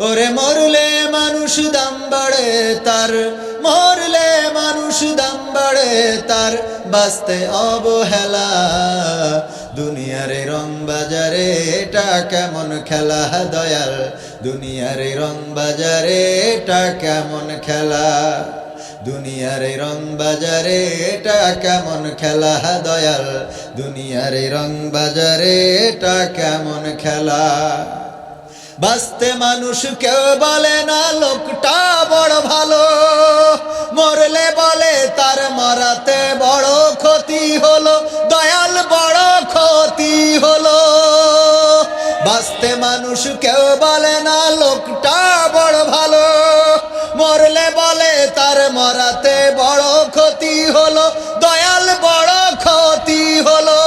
ওরে মরলে মানুষ দাম বাড়ে তার, মরলে মানুষ দাম বাড়ে তার, বাঁচতে অবহেলা। দুনিয়ার এই রং বাজারে এটা কেমন খেলা দয়াল, দুনিয়ার এই রং বাজারে এটা কেমন খেলা, দুনিয়ার এই রং বাজারে এটা কেমন খেলা দয়াল, দুনিয়ার এই রং বাজারে এটা কেমন খেলা। বাঁচতে মানুষ কেউ বলে না লোকটা বড় ভালো, মরলে বলে তার মরাতে বড় ক্ষতি হলো, দয়াল বড় ক্ষতি হলো। বাঁচতে মানুষ কেউ বলে না লোকটা বড় ভালো, মরলে বলে তার মরাতে বড় ক্ষতি হলো, দয়াল বড় ক্ষতি হলো।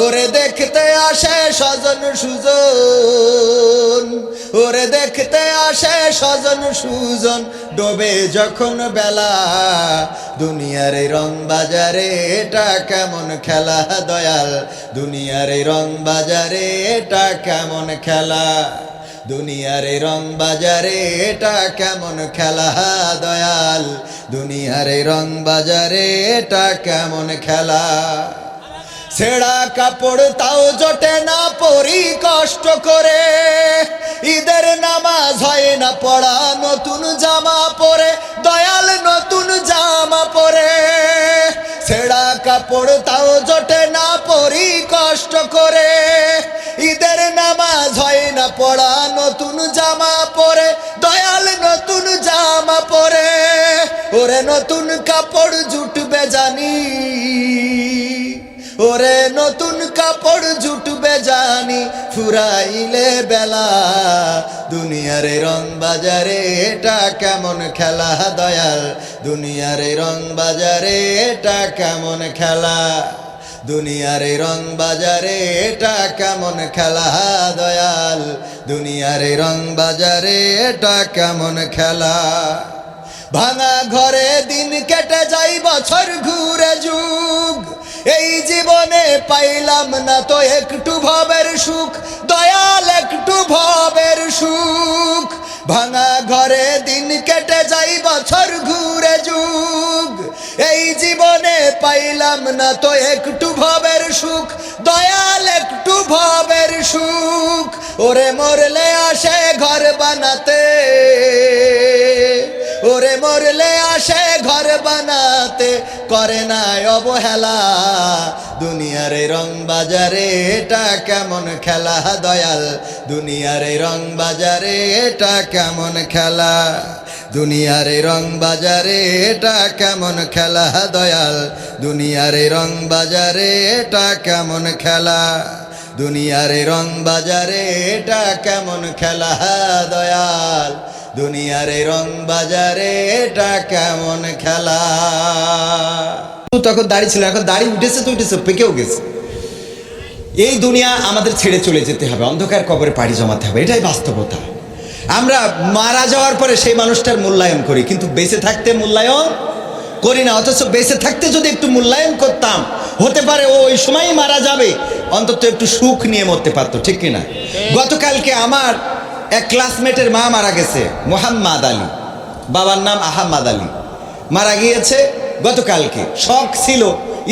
ওরে দেখতে আসে স্বজন সুজন, ওরে দেখতে আসে স্বজন সুজন, ডোবে যখন বেলা। দুনিয়ার এই রং বাজারে এটা কেমন খেলা দয়াল, দুনিয়ার এই রং বাজারে এটা কেমন খেলা, দুনিয়ার এই রং বাজারে এটা কেমন খেলা দয়াল, দুনিয়ার এই রং বাজারে এটা কেমন খেলা। ছেঁড়া কাপড় তাও জোটে না পরি কষ্ট করে, ঈদের নামাজ হয় না পড়া নতুন জামা পরে, দয়াল নতুন জামা পরে। ছেঁড়া কাপড় তাও জোটে না পরি কষ্ট করে, ঈদের নামাজ হয় না পড়া নতুন জামা পরে, দয়াল নতুন জামা পরে। ওরে নতুন কাপড় জুটবে জানি, ওরে নতুন কাপড় জুটবে জানি, ফুরাইলে বেলা। দুনিয়ার রং বাজারে এটা কেমন খেলা দয়াল, দুনিয়ার রং বাজারে এটা কেমন খেলা, দুনিয়ার রং বাজারে এটা কেমন খেলা দয়াল, দুনিয়ার রং বাজারে এটা কেমন খেলা। ভাঙা ঘরে দিন কেটে যাই বছর ঘুরে যুগ, এই জীবনে পাইলাম না তো একটু ভবের সুখ, দয়াল একটু ভবের সুখ। ভাঙা ঘরে দিন কেটে যাই বছর ঘুরে যুগ, এই জীবনে পাইলাম না তো একটু ভবের সুখ, দয়াল একটু ভবের সুখ। ওরে মরলে আসে ঘর বানাতে, ওরে মরলে আসে ঘর বানাতে, করে না অবহেলা। দুনিয়ার রং বাজারে এটা কেমন খেলা দয়াল, দুনিয়ার রং বাজারে এটা কেমন খেলা, দুনিয়ার রং বাজারে এটা কেমন খেলা দয়াল, দুনিয়ার রং বাজারে এটা কেমন খেলা, দুনিয়ার রং বাজারে এটা কেমন খেলা দয়াল, দুনিয়ার রং বাজারে এটা কেমন খেলা। তখন দাড়ি ছিল, এখন দাড়ি উঠেছে তো উঠেছে, পেকেও গেছে। এই দুনিয়া আমাদের ছেড়ে চলে যেতে হবে, অন্ধকার কবরে পাড়ি জমাতে হবে, এটাই বাস্তবতা। আমরা মারা যাওয়ার পরে সেই মানুষটার মূল্যায়ন করি, কিন্তু বেঁচে থাকতে মূল্যায়ন করি না। অথচ বেঁচে থাকতে যদি একটু মূল্যায়ন করতাম, হতে পারে ও ওই সময়ই মারা যাবে, অন্তত একটু সুখ নিয়ে মরতে পারতো, ঠিক কিনা? গতকালকে আমার এক ক্লাসমেটের মা মারা গেছে, মোহাম্মদ আলী, বাবার নাম আহম্মদ আলী, মারা গিয়েছে গতকালকে। শখ ছিল,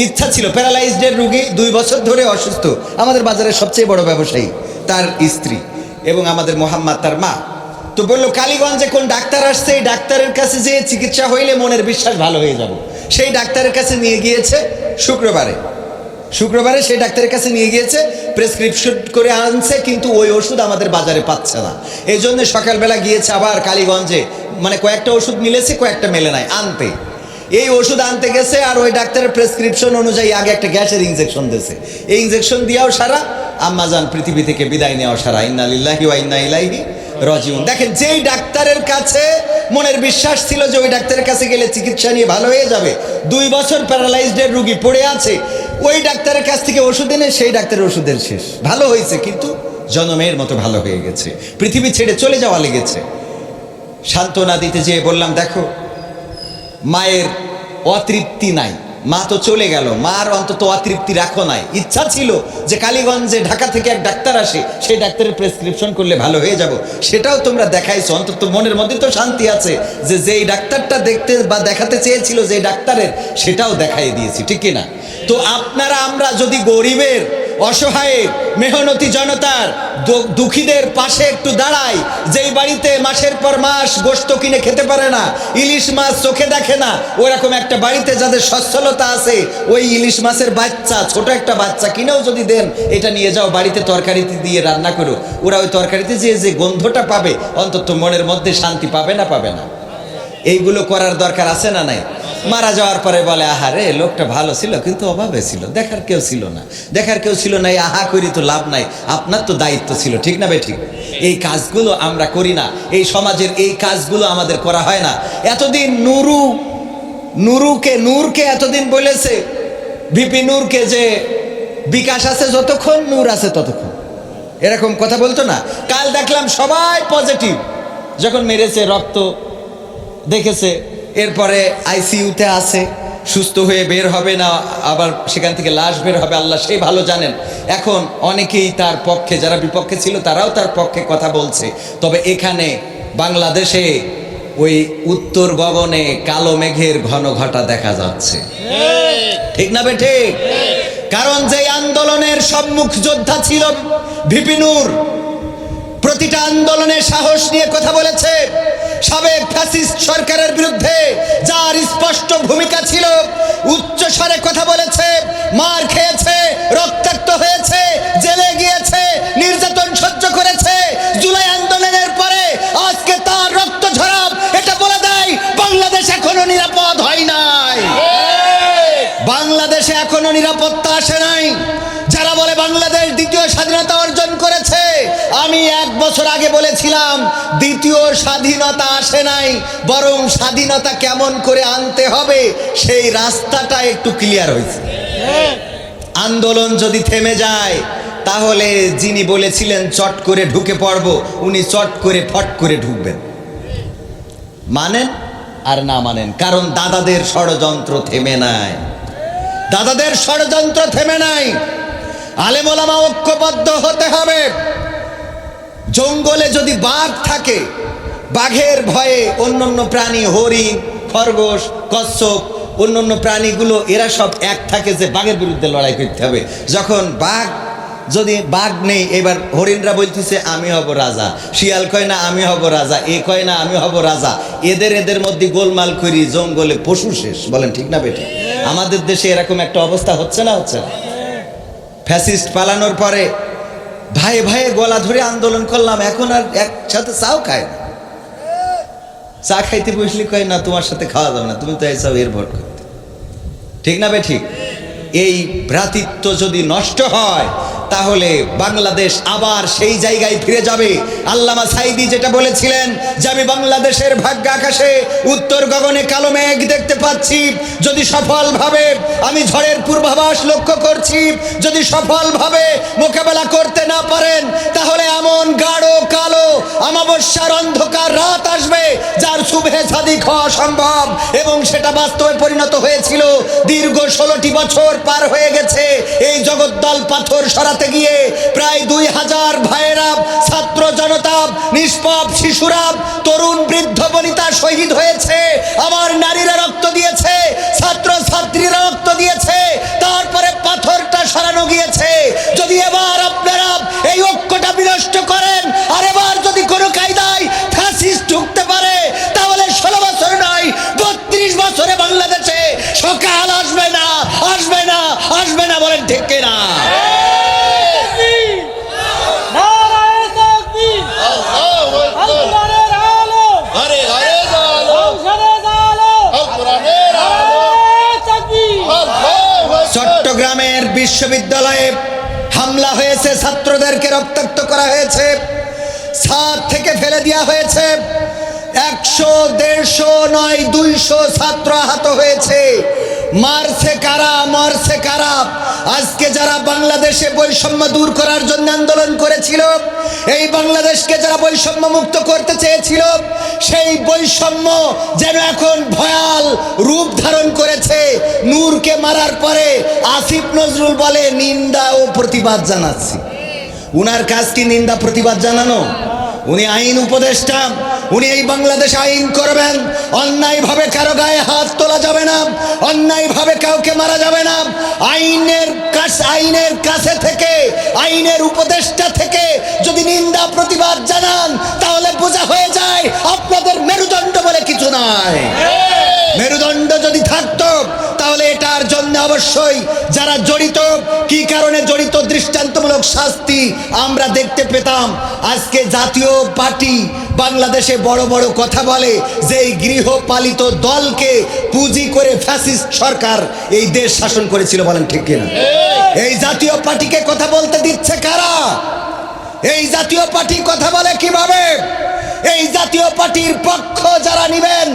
ইচ্ছা ছিল, প্যারালাইজডের রুগী, 2 বছর ধরে অসুস্থ, আমাদের বাজারের সবচেয়ে বড় ব্যবসায়ী, তার স্ত্রী এবং আমাদের মোহাম্মদ তার মা। তো বললো কালীগঞ্জে কোন ডাক্তার আসছে, এই ডাক্তারের কাছে যে চিকিৎসা হইলে মনের বিশ্বাস ভালো হয়ে যাব। সেই ডাক্তারের কাছে নিয়ে গিয়েছে শুক্রবারে, শুক্রবারে সেই ডাক্তারের কাছে নিয়ে গিয়েছে, প্রেসক্রিপশন করে আনছে, কিন্তু ওই ওষুধ আমাদের বাজারে পাচ্ছে না। এই জন্য সকালবেলা গিয়েছে আবার কালীগঞ্জে, মানে কয়েকটা ওষুধ মিলেছে, কয়েকটা মেলে নাই, আনতে। এই ওষুধ আনতে গেছে, আর ওই ডাক্তারের প্রেসক্রিপশন অনুযায়ী আগে একটা গ্যাসের ইনজেকশন দিয়েছে। এই ইনজেকশন দিয়েও সারা, আম্মাজান পৃথিবী থেকে বিদায় নেওয়া সারা, ইন্না লিল্লাহি ওয়া ইন্না ইলাইহি রাজিউন। দেখেন, যেই ডাক্তারের কাছে মনের বিশ্বাস ছিল যে ওই ডাক্তারের কাছে গেলে চিকিৎসা নিয়ে ভালো হয়ে যাবে, 2 বছর প্যারালাইজডের রুগী পড়ে আছে, ওই ডাক্তারের কাছ থেকে ওষুধ এনে সেই ডাক্তারের ওষুধের শেষ। ভালো হয়েছে, কিন্তু জনমের মতো ভালো হয়ে গেছে, পৃথিবী ছেড়ে চলে যাওয়া লেগেছে। সান্ত্বনা দিতে যেয়ে বললাম, দেখো মায়ের অতৃপ্তি নাই, মা তো চলে গেল, মার অন্তত অতৃপ্তি রাখো নাই। ইচ্ছা ছিল যে কালীগঞ্জে ঢাকা থেকে এক ডাক্তার আসে, সেই ডাক্তারের প্রেসক্রিপশন করলে ভালো হয়ে যাব, সেটাও তোমরা দেখাইছো। অন্তত মনের মধ্যে তো শান্তি আছে যে যেই ডাক্তারটা দেখতে বা দেখাতে চেয়েছিল যে ডাক্তারের, সেটাও দেখাই দিয়েছি, ঠিক কিনা? তো আপনারা আমরা যদি গরিবের, অসহায়ের, মেহনতি জনতার, দুঃখীদের পাশে একটু দাঁড়াই, যেই বাড়িতে মাসের পর মাস গোশত কিনে খেতে পারে না, ইলিশ মাছ চোখে দেখে না, ওরকম একটা বাড়িতে যাদের সচ্ছলতা আছে, ওই ইলিশ মাছের বাচ্চা, ছোট একটা বাচ্চা কিনেও যদি দেন, এটা নিয়ে যাও বাড়িতে তরকারিতে দিয়ে রান্না করো, ওরা ওই তরকারিতে যে গন্ধটা পাবে, অন্তত মনের মধ্যে শান্তি পাবে না? পাবে না? এইগুলো করার দরকার আছে না নাই? মারা যাওয়ার পরে বলে আহারে লোকটা ভালো ছিল কিন্তু অভাবে ছিল, দেখার কেউ ছিল না, দেখার কেউ ছিল না, আহা করি তো লাভ নাই, আপনার তো দায়িত্ব ছিল, ঠিক না ঠিক? এই কাজগুলো আমরা করি না, এই সমাজের এই কাজগুলো আমাদের করা হয় না। এতদিন নূরকে এতদিন বলেছে, ভিপি নূরকে, যে বিকাশ আছে যতক্ষণ, নূর আছে ততক্ষণ, এরকম কথা বলতো না? কাল দেখলাম সবাই পজিটিভ, যখন মেরেছে রক্ত দেখেছে, এরপরে আইসিইউতে আছে, সুস্থ হয়ে বের হবে না, আবার সেখান থেকে লাশ বের হবে, আল্লাহ সেই ভালো জানেন। এখন অনেকেই তার পক্ষে, যারা বিপক্ষে ছিল তারাও তার পক্ষে কথা বলছে। তবে এখানে বাংলাদেশে ওই উত্তর গগনে কালো মেঘের ঘন ঘটা দেখা যাচ্ছে, ঠিক না বেঠে? কারণ যে আন্দোলনের সম্মুখ যোদ্ধা ছিল ভিপি নূর, প্রতিটা আন্দোলনে সাহস নিয়ে কথা বলেছে, সাবেক ফ্যাসিস্ট সরকারের বিরুদ্ধে যার স্পষ্ট ভূমিকা ছিল, উচ্চ স্বরে কথা বলেছে, মার খেয়েছে, রক্তাক্ত হয়েছে, জেলে গিয়েছে, নির্যাতন সহ্য করেছে। জুলাই আন্দোলনের পরে আজকে তার রক্ত ঝরাপ এটা বলে দেয় বাংলাদেশ এখনো নিরাপদ হয় নাই, বাংলাদেশে এখনো নিরাপত্তা আসে নাই। যারা বলে বাংলাদেশ দ্বিতীয় স্বাধীনতা অর্জন করেছে, আমি 1 বছর আগে বলেছিলাম দ্বিতীয় স্বাধীনতা আসে নাই, বরং স্বাধীনতা কেমন করে আনতে হবে সেই রাস্তাটা একটু ক্লিয়ার হয়েছে। আন্দোলন যদি থেমে যায়, তাহলে যিনি বলেছিলেন চট করে ঢুকে পড়ব, উনি চট করে ফট করে ঢুকবেন। মানেন আর না মানেন, কারণ দাদাদের ষড়যন্ত্র থেমে নাই, দাদাদের ষড়যন্ত্র থেমে নাই। আলেম ওলামা ঐক্যবদ্ধ হতে হবে। জঙ্গলে যদি বাঘ থাকে, বাঘের ভয়ে অন্যান্য প্রাণী, হরিণ, খরগোশ, কচ্ছপ, অন্যান্য প্রাণীগুলো এরা সব এক থাকে যে বাঘের বিরুদ্ধে লড়াই করতে হবে। যখন যদি বাঘ নেই, এবার হরিণরা বলতেছে আমি হব রাজা, শিয়াল কয় না আমি হব রাজা, এ কয় না আমি হব রাজা, এদের মধ্যে গোলমাল করি, জঙ্গলে পশু শেষ। বলেন ঠিক না বেটে? আমাদের দেশে এরকম একটা অবস্থা হচ্ছে না? হচ্ছে না? ফ্যাসিস্ট পালানোর পরে ভাইয়ে ভাইয়ে গলা ধরে আন্দোলন করলাম, এখন আর একসাথে চাও খায় না। চা খাইতে বসলি কয় না তোমার সাথে খাওয়া যাবে না, তুমি তো এইসব এর ভোট করতে, ঠিক না বে ঠিক? এই ভ্রাতৃত্ব যদি নষ্ট হয়, তাহলে বাংলাদেশ আবার সেই জায়গায় ফিরে যাবে। আল্লামা সাঈদী যেটা বলেছিলেন যে আমি বাংলাদেশের ভাগ্য আকাশে উত্তর গগনে কালো মেঘ দেখতে পাচ্ছি, যদি সফলভাবে আমি ঝড়ের পূর্বাভাস লক্ষ্য করছি, যদি সফলভাবে মোকাবেলা করতে না পারেন, তাহলে এমন গাঢ় কালো অমাবস্যার অন্ধকার রাত আসবে যার সুবহে সাদিক হওয়া সম্ভব। এবং সেটা বাস্তবে পরিণত হয়েছিল। দীর্ঘ 16টি বছর পার হয়ে গেছে এই জগদ্দল পাথর সরাতে গিয়ে। প্রায় 2000 ভাইয়েরা, ছাত্র জনতা, নিষ্পাপ শিশুরা, তরুণ বৃদ্ধ বনিতা শহীদ হয়েছে। আমার নারীরা রক্ত দিয়েছে, ছাত্র ছাত্রীরা রক্ত দিয়েছে, তারপরে পাথরটা সরানো গিয়েছে। যদি এবার আপনারা এই ঐক্যটা বিনষ্ট করেন, আর এবার যদি কোনো কায়দায় ফ্যাসিস্ট ঢুকতে পারে, তাহলে 16 বছর নয় 32 বছরে বাংলাদেশে সকাল আসবে না, আসবে না, আসবে না। বলেন ঠিক কিনা? চট্টগ্রামের বিশ্ববিদ্যালয়ে হামলা হয়েছে, ছাত্রদেরকে রক্তাক্ত করা হয়েছে, ছাদ থেকে ফেলে দেওয়া হয়েছে, 100, 150 নয় 200 ছাত্র আহত হয়েছে। মারছে কারা, মরছে কারা? আজকে যারা বাংলাদেশে বৈষম্য দূর করার জন্য আন্দোলন করেছিল, এই বাংলাদেশকে যারা বৈষম্য মুক্ত করতে চেয়েছিল, সেই বৈষম্য যেন এখন ভয়াল রূপ ধারণ করেছে। নূরকে মারার পরে আসিফ নজরুল বলে নিন্দা ও প্রতিবাদ জানাচ্ছি। উনার কাজ কি নিন্দা প্রতিবাদ জানানো? উনি আইন উপদেষ্টা, উনি এই বাংলাদেশে আইন করবেন। অন্যায়ভাবে কারো গায়ে হাত তোলা যাবে না, অন্যায়ভাবে কাউকে মারা যাবে না। আইনের কাছে থেকে, আইনের উপদেষ্টা থেকে যদি নিন্দা প্রতিবাদ জানান, তাহলে বোঝা হয়ে যায় আপনাদের মেরুদণ্ড বলে কিছু নাই। মেরুদণ্ড যদি থাকতো তাহলে এটার জন্য অবশ্যই যারা জড়িত, কি কারণে জড়িত, দৃষ্টান্তমূলক শাস্তি আমরা দেখতে পেতাম। আজকে জাতীয় পার্টি বাংলাদেশে বড় বড় কথা বলে যে এই গৃহপালিত দলকে পুঁজি করে ফ্যাসিস্ট সরকার এই দেশ শাসন করেছিল। বলেন ঠিক কিনা? এই জাতীয় পার্টিকে কথা বলতে দিচ্ছে কারা? এই জাতীয় পার্টি কথা বলে কিভাবে? এই জাতীয় পার্টির পক্ষ যারা নিবেন,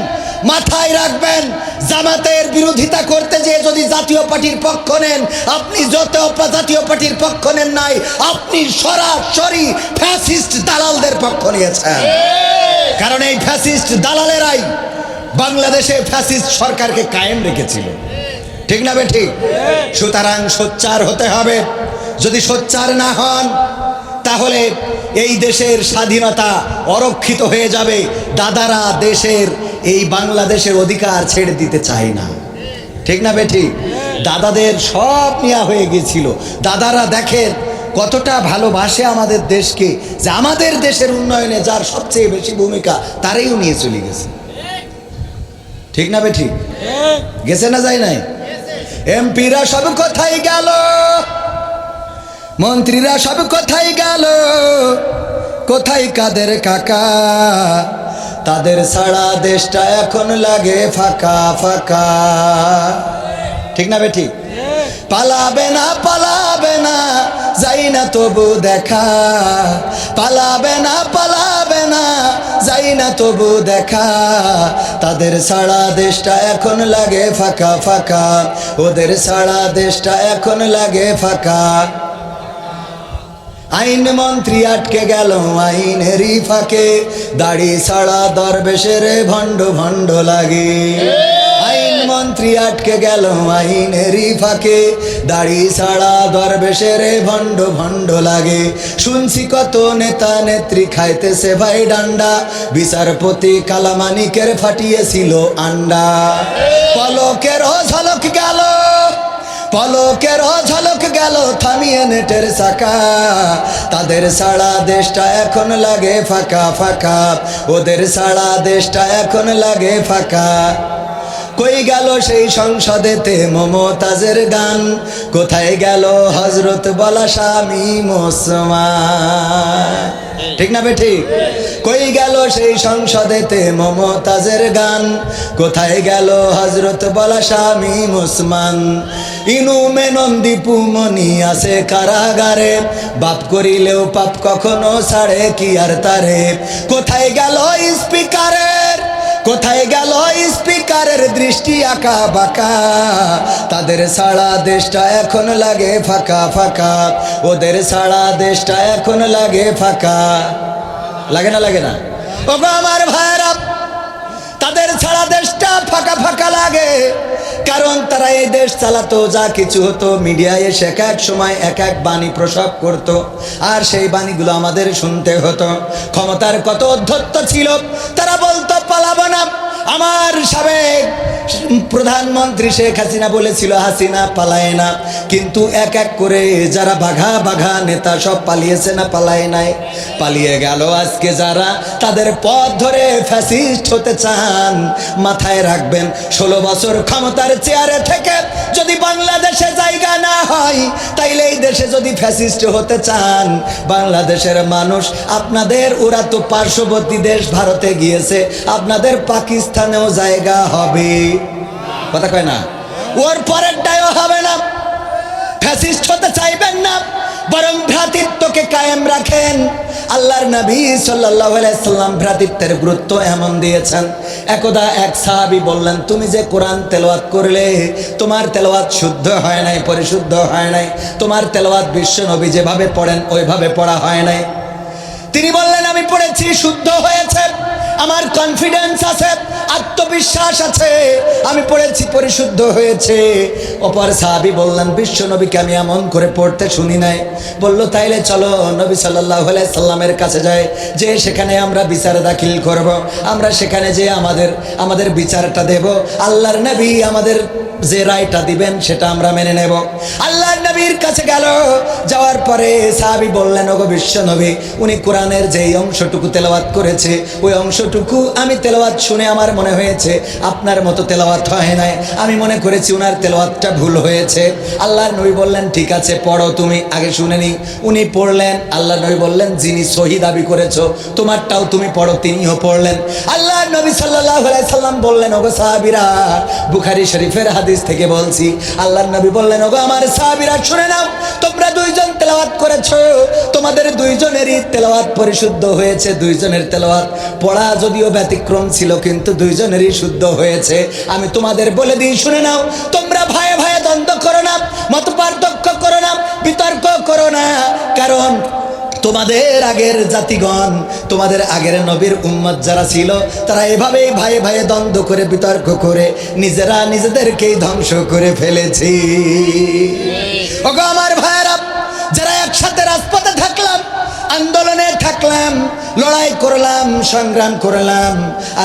মাথায় রাখবেন, জামাতের বিরোধিতা করতে যেয়ে যদি জাতীয় পার্টির পক্ষ নেন, আপনি যত জাতীয় পার্টির পক্ষ নেন নাই, আপনি সরাসরি ফ্যাসিস্ট দালালদের পক্ষ নিয়েছেন। কারণ এই ফ্যাসিস্ট দালালেরাই বাংলাদেশে ফ্যাসিস্ট সরকারকে কায়েম রেখেছিল। ঠিক না বেঠিক? সুতরাং সোচ্চার হতে হবে। যদি সোচ্চার না হন, তাহলে এই দেশের স্বাধীনতা অরক্ষিত হয়ে যাবে। দাদারা দেশের এই বাংলাদেশের অধিকার ছেড়ে দিতে চায় না। ঠিক না বেঠিক? দাদাদের সব নেওয়া হয়ে গিয়েছিল। দাদারা দেখেন কতটা ভালোবাসে আমাদের দেশকে, যে আমাদের দেশের উন্নয়নে যার সবচেয়ে বেশি ভূমিকা, তারাইও নিয়ে চলে গেছে। ঠিক না বেঠিক? গেছে না যায় নাই? এমপিরা সব কোথায় গেল? মন্ত্রীরা সব কোথায় গেল? কোথায় কাদের কাকা? তাদের ছাড়া দেশটা এখন লাগে ফাঁকা ফাঁকা। ঠিক না বেঠিক? পালাবে না, পালাবে না, যাই না তবু দেখা। পালাবে না, পালাবে না, যাই না তবু দেখা। তাদের ছাড়া দেশটা এখন লাগে ফাঁকা ফাঁকা। ওদের ছাড়া দেশটা এখন লাগে ফাঁকা। আইন মন্ত্রী আটকে গেল আইনেরই ফাঁকে, দাড়ি ছাড়া দরবেশের ভণ্ড ভণ্ড লাগে। আইন মন্ত্রী আটকে গেল আইনেরই ফাঁকে, দাড়ি ছাড়া দরবেশের ভণ্ড ভণ্ড লাগে। শুনছি কত নেতা নেত্রী খাইতেছে ভাই ডান্ডা, বিচারপতি কালামানিকের ফাটিয়েছিল আন্ডা। পলকের ঝলক গেল, পলকের ঝলক গেল থামিয়ে নেটের চাকা। তাদের ছাড়া দেশটা এখন লাগে ফাঁকা ফাঁকা। ওদের ছাড়া দেশটা এখন লাগে ফাঁকা। কই গেল সেই সংসদেতে মমতাজের গান? কোথায় গেল হজরত বলা স্বামী মুসলমান? ঠিক না বেঠিক? কই গেল সেই সংসদেতে মমতাজের গান? কোথায় গেল হজরত বলা স্বামী মুসলমান? ইনু মেনন দীপু মনি আছে কারাগারে, বাপ করিলেও পাপ কখনো ছাড়ে কি আর তারে। কোথায় গেল স্পিকারের, কোথায় গেল স্পিকারের দৃষ্টি আঁকা বাঁকা? তাদের ছাড়া দেশটা এখন লাগে ফাঁকা ফাঁকা। ওদের ছাড়া দেশটা এখন লাগে ফাঁকা। লাগে না? লাগে না? ওগো আমার ভাইরা, তাদের ছাড়া দেশটা ফাঁকা ফাঁকা লাগে। কারণ তারা এই দেশ চালাতো, যা কিছু হতো মিডিয়ায় এসে এক এক সময় এক এক বাণী প্রসব করত, আর সেই বাণীগুলো আমাদের শুনতে হতো। ক্ষমতার কত অধ্যত্ত ছিল, তারা বলতো পালাবো না। আমার সাবেক প্রধানমন্ত্রী শেখ হাসিনা বলেছিল হাসিনা পালায় না, কিন্তু এক এক করে যারা বাঘা বাঘা নেতা সব পালিয়েছে না পালায় নাই? পালিয়ে গেল। আজকে যারা তাদের পথ ধরে ফ্যাসিস্ট হতে চান, মাথায় রাখবেন 16 বছর ক্ষমতার চেয়ারে থেকে যদি বাংলাদেশে জায়গা না হয়, তাইলে এই দেশে যদি ফ্যাসিস্ট হতে চান, বাংলাদেশের মানুষ আপনাদের, ওরা তো পার্শ্ববর্তী দেশ ভারতে গিয়েছে, আপনাদের পাকিস্তানেও জায়গা হবে। কথা কয় না? ওর পরের ডায়ও হবে না। ফ্যাসিস্ট হতে চাইবেন না, বরং ভ্রাতৃত্বকে কায়েম রাখেন। আল্লাহর নবী সাল্লাল্লাহু আলাইহি সাল্লাম ভ্রাতৃত্বের গুরুত্ব এমন দিয়েছেন। একদা এক সাহাবী বললেন, তুমি যে কোরআন তেলাওয়াত করলে, তোমার তেলাওয়াত শুদ্ধ হয় নাই, পরিশুদ্ধ হয় নাই, তোমার তেলাওয়াত বিশ্ব নবী যেভাবে পড়েন ওইভাবে পড়া হয় নাই। তিনি বললেন, আমি পড়েছি, শুদ্ধ হয়েছে, আমার কনফিডেন্স আছে, আত্মবিশ্বাস আছে, আমি পড়েছি, পরিশুদ্ধ হয়েছে। অপর সাহাবী বললেন, বিশ্ব নবীকে আমি এমন করে পড়তে শুনি নাই। বলল, তাইলে চলো নবী সাল্লাল্লাহু আলাইহি সাল্লামের কাছে যাই, যে সেখানে আমরা বিচার দাখিল করব, আমরা সেখানে যে আমাদের বিচারটা দেব, আল্লাহর নবী আমাদের যে রায়টা দিবেন সেটা আমরা মেনে নেব। আল্লাহর নবীর কাছে গেল, যাওয়ার পরে সাহাবী বললেন, ওগো বিশ্ব নবী, উনি কোরআনের যেই অংশটুকু তেলাওয়াত করেছে, ওই অংশটুকু আমি তেলাওয়াত শুনে আমার মনে হয়েছে আপনার মতো তেলাওয়াত হয় নাই, আমি মনে করেছি উনার তেলাওয়াতটা ভুল হয়েছে। আল্লাহর নবী বললেন, ঠিক আছে পড়ো, তুমি আগে শুনে নি। উনি পড়লেন। আল্লাহর নবী বললেন, যিনি সহি দাবি করেছো তোমারটাও তুমি পড়ো। তিনিও পড়লেন। আল্লাহর নবী সাল্লাল্লাহু আলাইহি সাল্লাম বললেন, ওগো সাহাবীরা, বুখারী শরীফের হাদিস থেকে বলছি, আল্লাহর নবী বললেন, ওগো আমার সাহাবীরা শুনে নাও, তোমরা দুইজন তেলাওয়াত করেছো, তোমাদের দুইজনেরই তেলাওয়াত পরিশুদ্ধ হয়েছে। দুইজনের তেলাওয়াত পড়া যদিও ব্যতিক্রম ছিল, কিন্তু দুইজনেরই শুদ্ধ হয়েছে। আমি তোমাদের বলে দিই, শুনে নাও, তোমরা ভাইয়ে ভাইয়ে দ্বন্দ্ব করো না, মত পার্থক্য করো না, বিতর্ক করো না, কারণ তোমাদের আগের জাতিগণ, তোমাদের আগের নবীর উম্মত যারা ছিল, তারা এভাবেই ভাইয়ে ভাইয়ে দ্বন্দ্ব করে, বিতর্ক করে নিজেরা নিজেদেরকেই ধ্বংস করে ফেলেছি। ওগো আমার ভাইয়েরা, যারা একসাথে রাজপথে থাকলাম, আন্দোলনে থাকলাম, লড়াই করলাম, সংগ্রাম করলাম,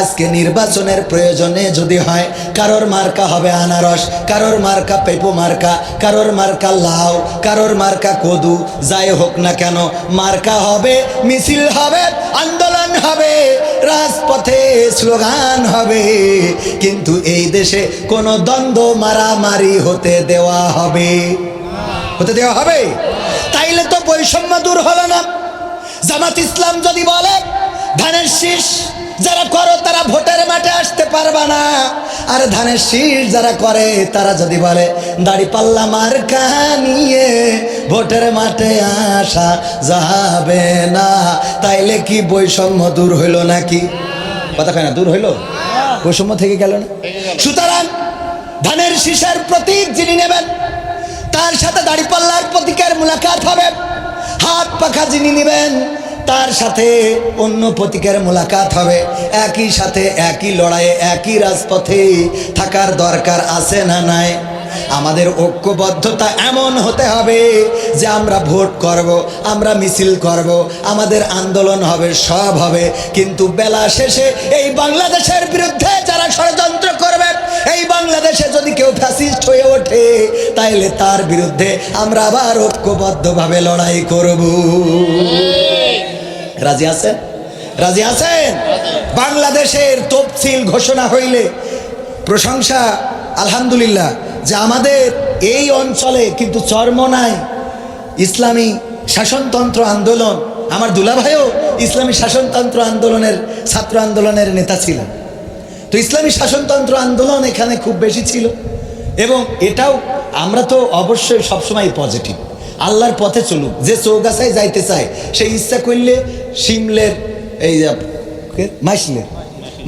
আজকে নির্বাচনের প্রয়োজনে যদি হয়, কারোর মার্কা হবে আনারস, কারোর মার্কা পেপো মার্কা, কারোর মার্কা লাউ, কারোর মার্কা কদু, যাই হোক না কেন, মার্কা হবে, মিছিল হবে, আন্দোলন হবে, রাজপথে স্লোগান হবে, কিন্তু এই দেশে কোনো দ্বন্দ্ব মারামারি হতে দেওয়া হবে? তাইলে তো বৈষম্য দূর হলো না। জামাত ইসলাম যদি বলে ধানের শীষ যারা করো তারা ভোটের মাঠে আসতে পারবা না, আর ধানের শীষ যারা করে তারা যদি বলে দাড়িপাল্লা মার্কা নিয়ে ভোটের মাঠে আসা যাবে না, তাইলে কি বৈষম্য দূর হইল নাকি? কথা কয় না, দূর হইল? বৈষম্য থেকে গেল না? সুতরাং ধানের শীষের প্রতীক যিনি নেবেন, তার সাথে দাড়িপাল্লার প্রতীকের মুলাকাত হবে। হাত পাখা যিনি নেবেন, তার সাথে অন্য প্রতীকের মুলাকাত হবে। একই সাথে একই লড়াইয়ে একই রাজপথে থাকার দরকার আছে না নাই? আমাদের ঐক্যবদ্ধতা এমন হতে হবে যে আমরা ভোট করব, আমরা মিছিল করব, আমাদের আন্দোলন হবে, সব হবে, কিন্তু বেলা শেষে এই বাংলাদেশের বিরুদ্ধে যারা ষড়যন্ত্র করবে, এই বাংলাদেশে যদি কেউ ফ্যাসিস্ট হয়ে ওঠে, তাইলে তার বিরুদ্ধে আমরা আবার ঐক্যবদ্ধভাবে লড়াই করব। রাজি আছেন? রাজি আছেন? বাংলাদেশের তফসিল ঘোষণা হইলে প্রশংসা, আলহামদুলিল্লাহ, যে আমাদের এই অঞ্চলে কিন্তু চরমনাই ইসলামী শাসনতন্ত্র আন্দোলন, আমার দুলাভাইও ইসলামী শাসনতন্ত্র আন্দোলনের, ছাত্র আন্দোলনের নেতা ছিলেন। তো ইসলামী শাসনতন্ত্র আন্দোলন এখানে খুব বেশি ছিল, এবং এটাও আমরা তো অবশ্যই সবসময় পজিটিভ, আল্লাহর পথে চলুক। যে চৌগাছায় যাইতে চায় সে ইচ্ছা করলে শিমলের এই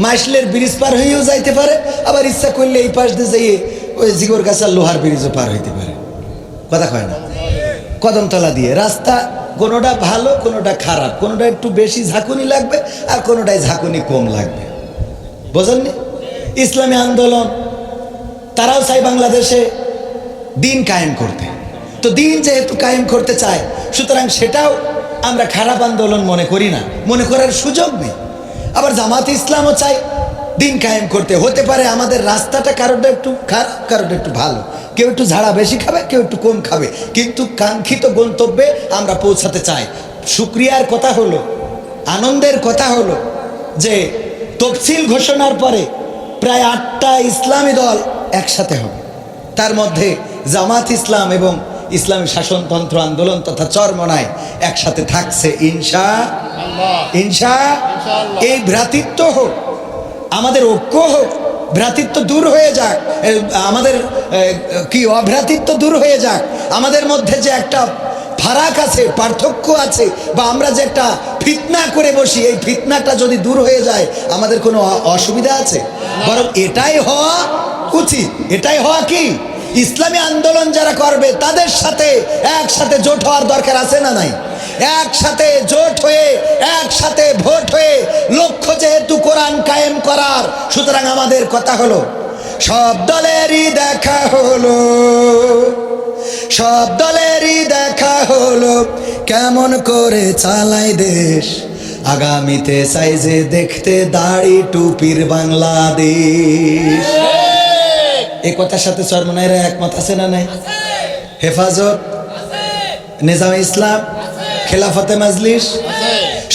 মাইশলের ব্রিজ পার হয়েও যাইতে পারে, আবার ইচ্ছা করলে এই পাশ দিয়ে যাইয়ে ওই জিগরগাছার লোহার ব্রিজও পার হইতে পারে। কথা কয় না? কদমতলা দিয়ে রাস্তা কোনোটা ভালো, কোনোটা খারাপ, কোনোটা একটু বেশি ঝাঁকুনি লাগবে, আর কোনোটায় ঝাঁকুনি কম লাগবে। বোঝেননি? ইসলামী আন্দোলন তারাও চাই বাংলাদেশে দিন কায়েম করতে। তো দিন যেহেতু কায়েম করতে চায়, সুতরাং সেটাও আমরা খারাপ আন্দোলন মনে করি না, মনে করার সুযোগ নেই। আবার জামাতে ইসলামও চাই দিন কায়েম করতে। হতে পারে আমাদের রাস্তাটা কারোটা একটু খারাপ, কারোটা একটু ভালো, কেউ একটু ঝাড়া বেশি খাবে, কেউ একটু কম খাবে, কিন্তু কাঙ্ক্ষিত গন্তব্যে আমরা পৌঁছাতে চাই। শুকরিয়ার কথা হলো, আনন্দের কথা হলো যে তফসিল ঘোষণার পরে প্রায় 8টা ইসলামী দল একসাথে হবে। তার মধ্যে জামাত ইসলাম এবং ইসলামী শাসনতন্ত্র আন্দোলন তথা চরমনায় একসাথে থাকছে ইনশাআল্লাহ। এই ভ্রাতৃত্ব হোক, আমাদের ঐক্য হোক, ভ্রাতৃত্ব দূর হয়ে যাক, আমাদের কি অভ্রাতৃত্ব দূর হয়ে যাক, আমাদের মধ্যে যে একটা ফারাক আছে, পার্থক্য আছে, বা আমরা যে একটা ফিতনা করে বসি, এই ফিতনাটা যদি দূর হয়ে যায় আমাদের কোনো অসুবিধা আছে? বরং এটাই হওয়া উচিত। এটাই হওয়া কি ইসলামী আন্দোলন যারা করবে তাদের সাথে একসাথে জোট হওয়ার দরকার আছে না নাই? একসাথে জোট হয়ে একসাথে ভোট হয়ে লক্ষ্য যেহেতু কোরআন কায়েম করার, সুতরাং আমাদের কথা হলো সব দলেরই দেখা হলো, সব দলেরই দেখা হলো কেমন করে চালাই দেশ, আগামীতে চাই যে দেখতে দাড়ি টুপির বাংলাদেশ। এই কথার সাথে চরমনাইরা একমত আছে না নাই? হেফাজত, নিজামে ইসলাম, খেলাফতে মজলিস,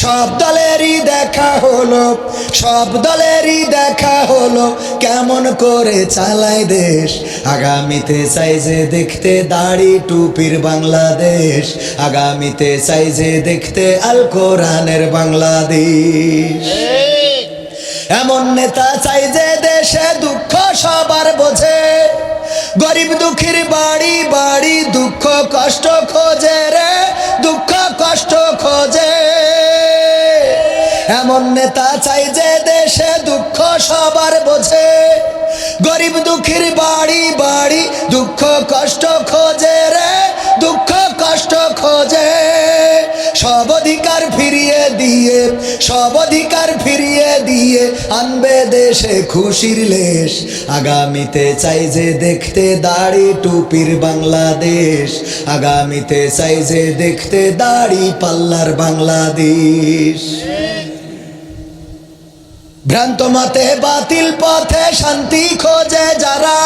সব দলেরই দেখা হলো, সব দলেরই দেখা হলো কেমন করে চালাই দেশ, আগামীতে চাই যে দেখতে দাড়ি টুপির বাংলাদেশ, আগামীতে চাই যে দেখতে আল কোরআনের বাংলাদেশ। এমন নেতা চাই যে দেশে দুঃখ সবার বোঝে, গরিব দুঃখীর বাড়ি বাড়ি দুঃখ কষ্ট খোঁজে রে, দুঃখ কষ্ট খোঁজে। এমন নেতা চাই যে দেশে দুঃখ সবার বোঝে, গরিব দুঃখীর বাড়ি বাড়ি দুঃখ কষ্ট খোঁজে রে, দুঃখ কষ্ট খোঁজে। সব অধিকার ফিরিয়ে দিয়ে, সব অধিকার ফিরিয়ে দিয়ে আনবে দেশে খুশির লেশ, আগামীতে চাই যে দেখতে দাড়ি টুপির বাংলাদেশ, আগামীতে চাই যে দেখতে দাড়ি পাল্লার বাংলাদেশ। ভ্রান্ত মতে বাতিল পথে শান্তি খোঁজে যারা,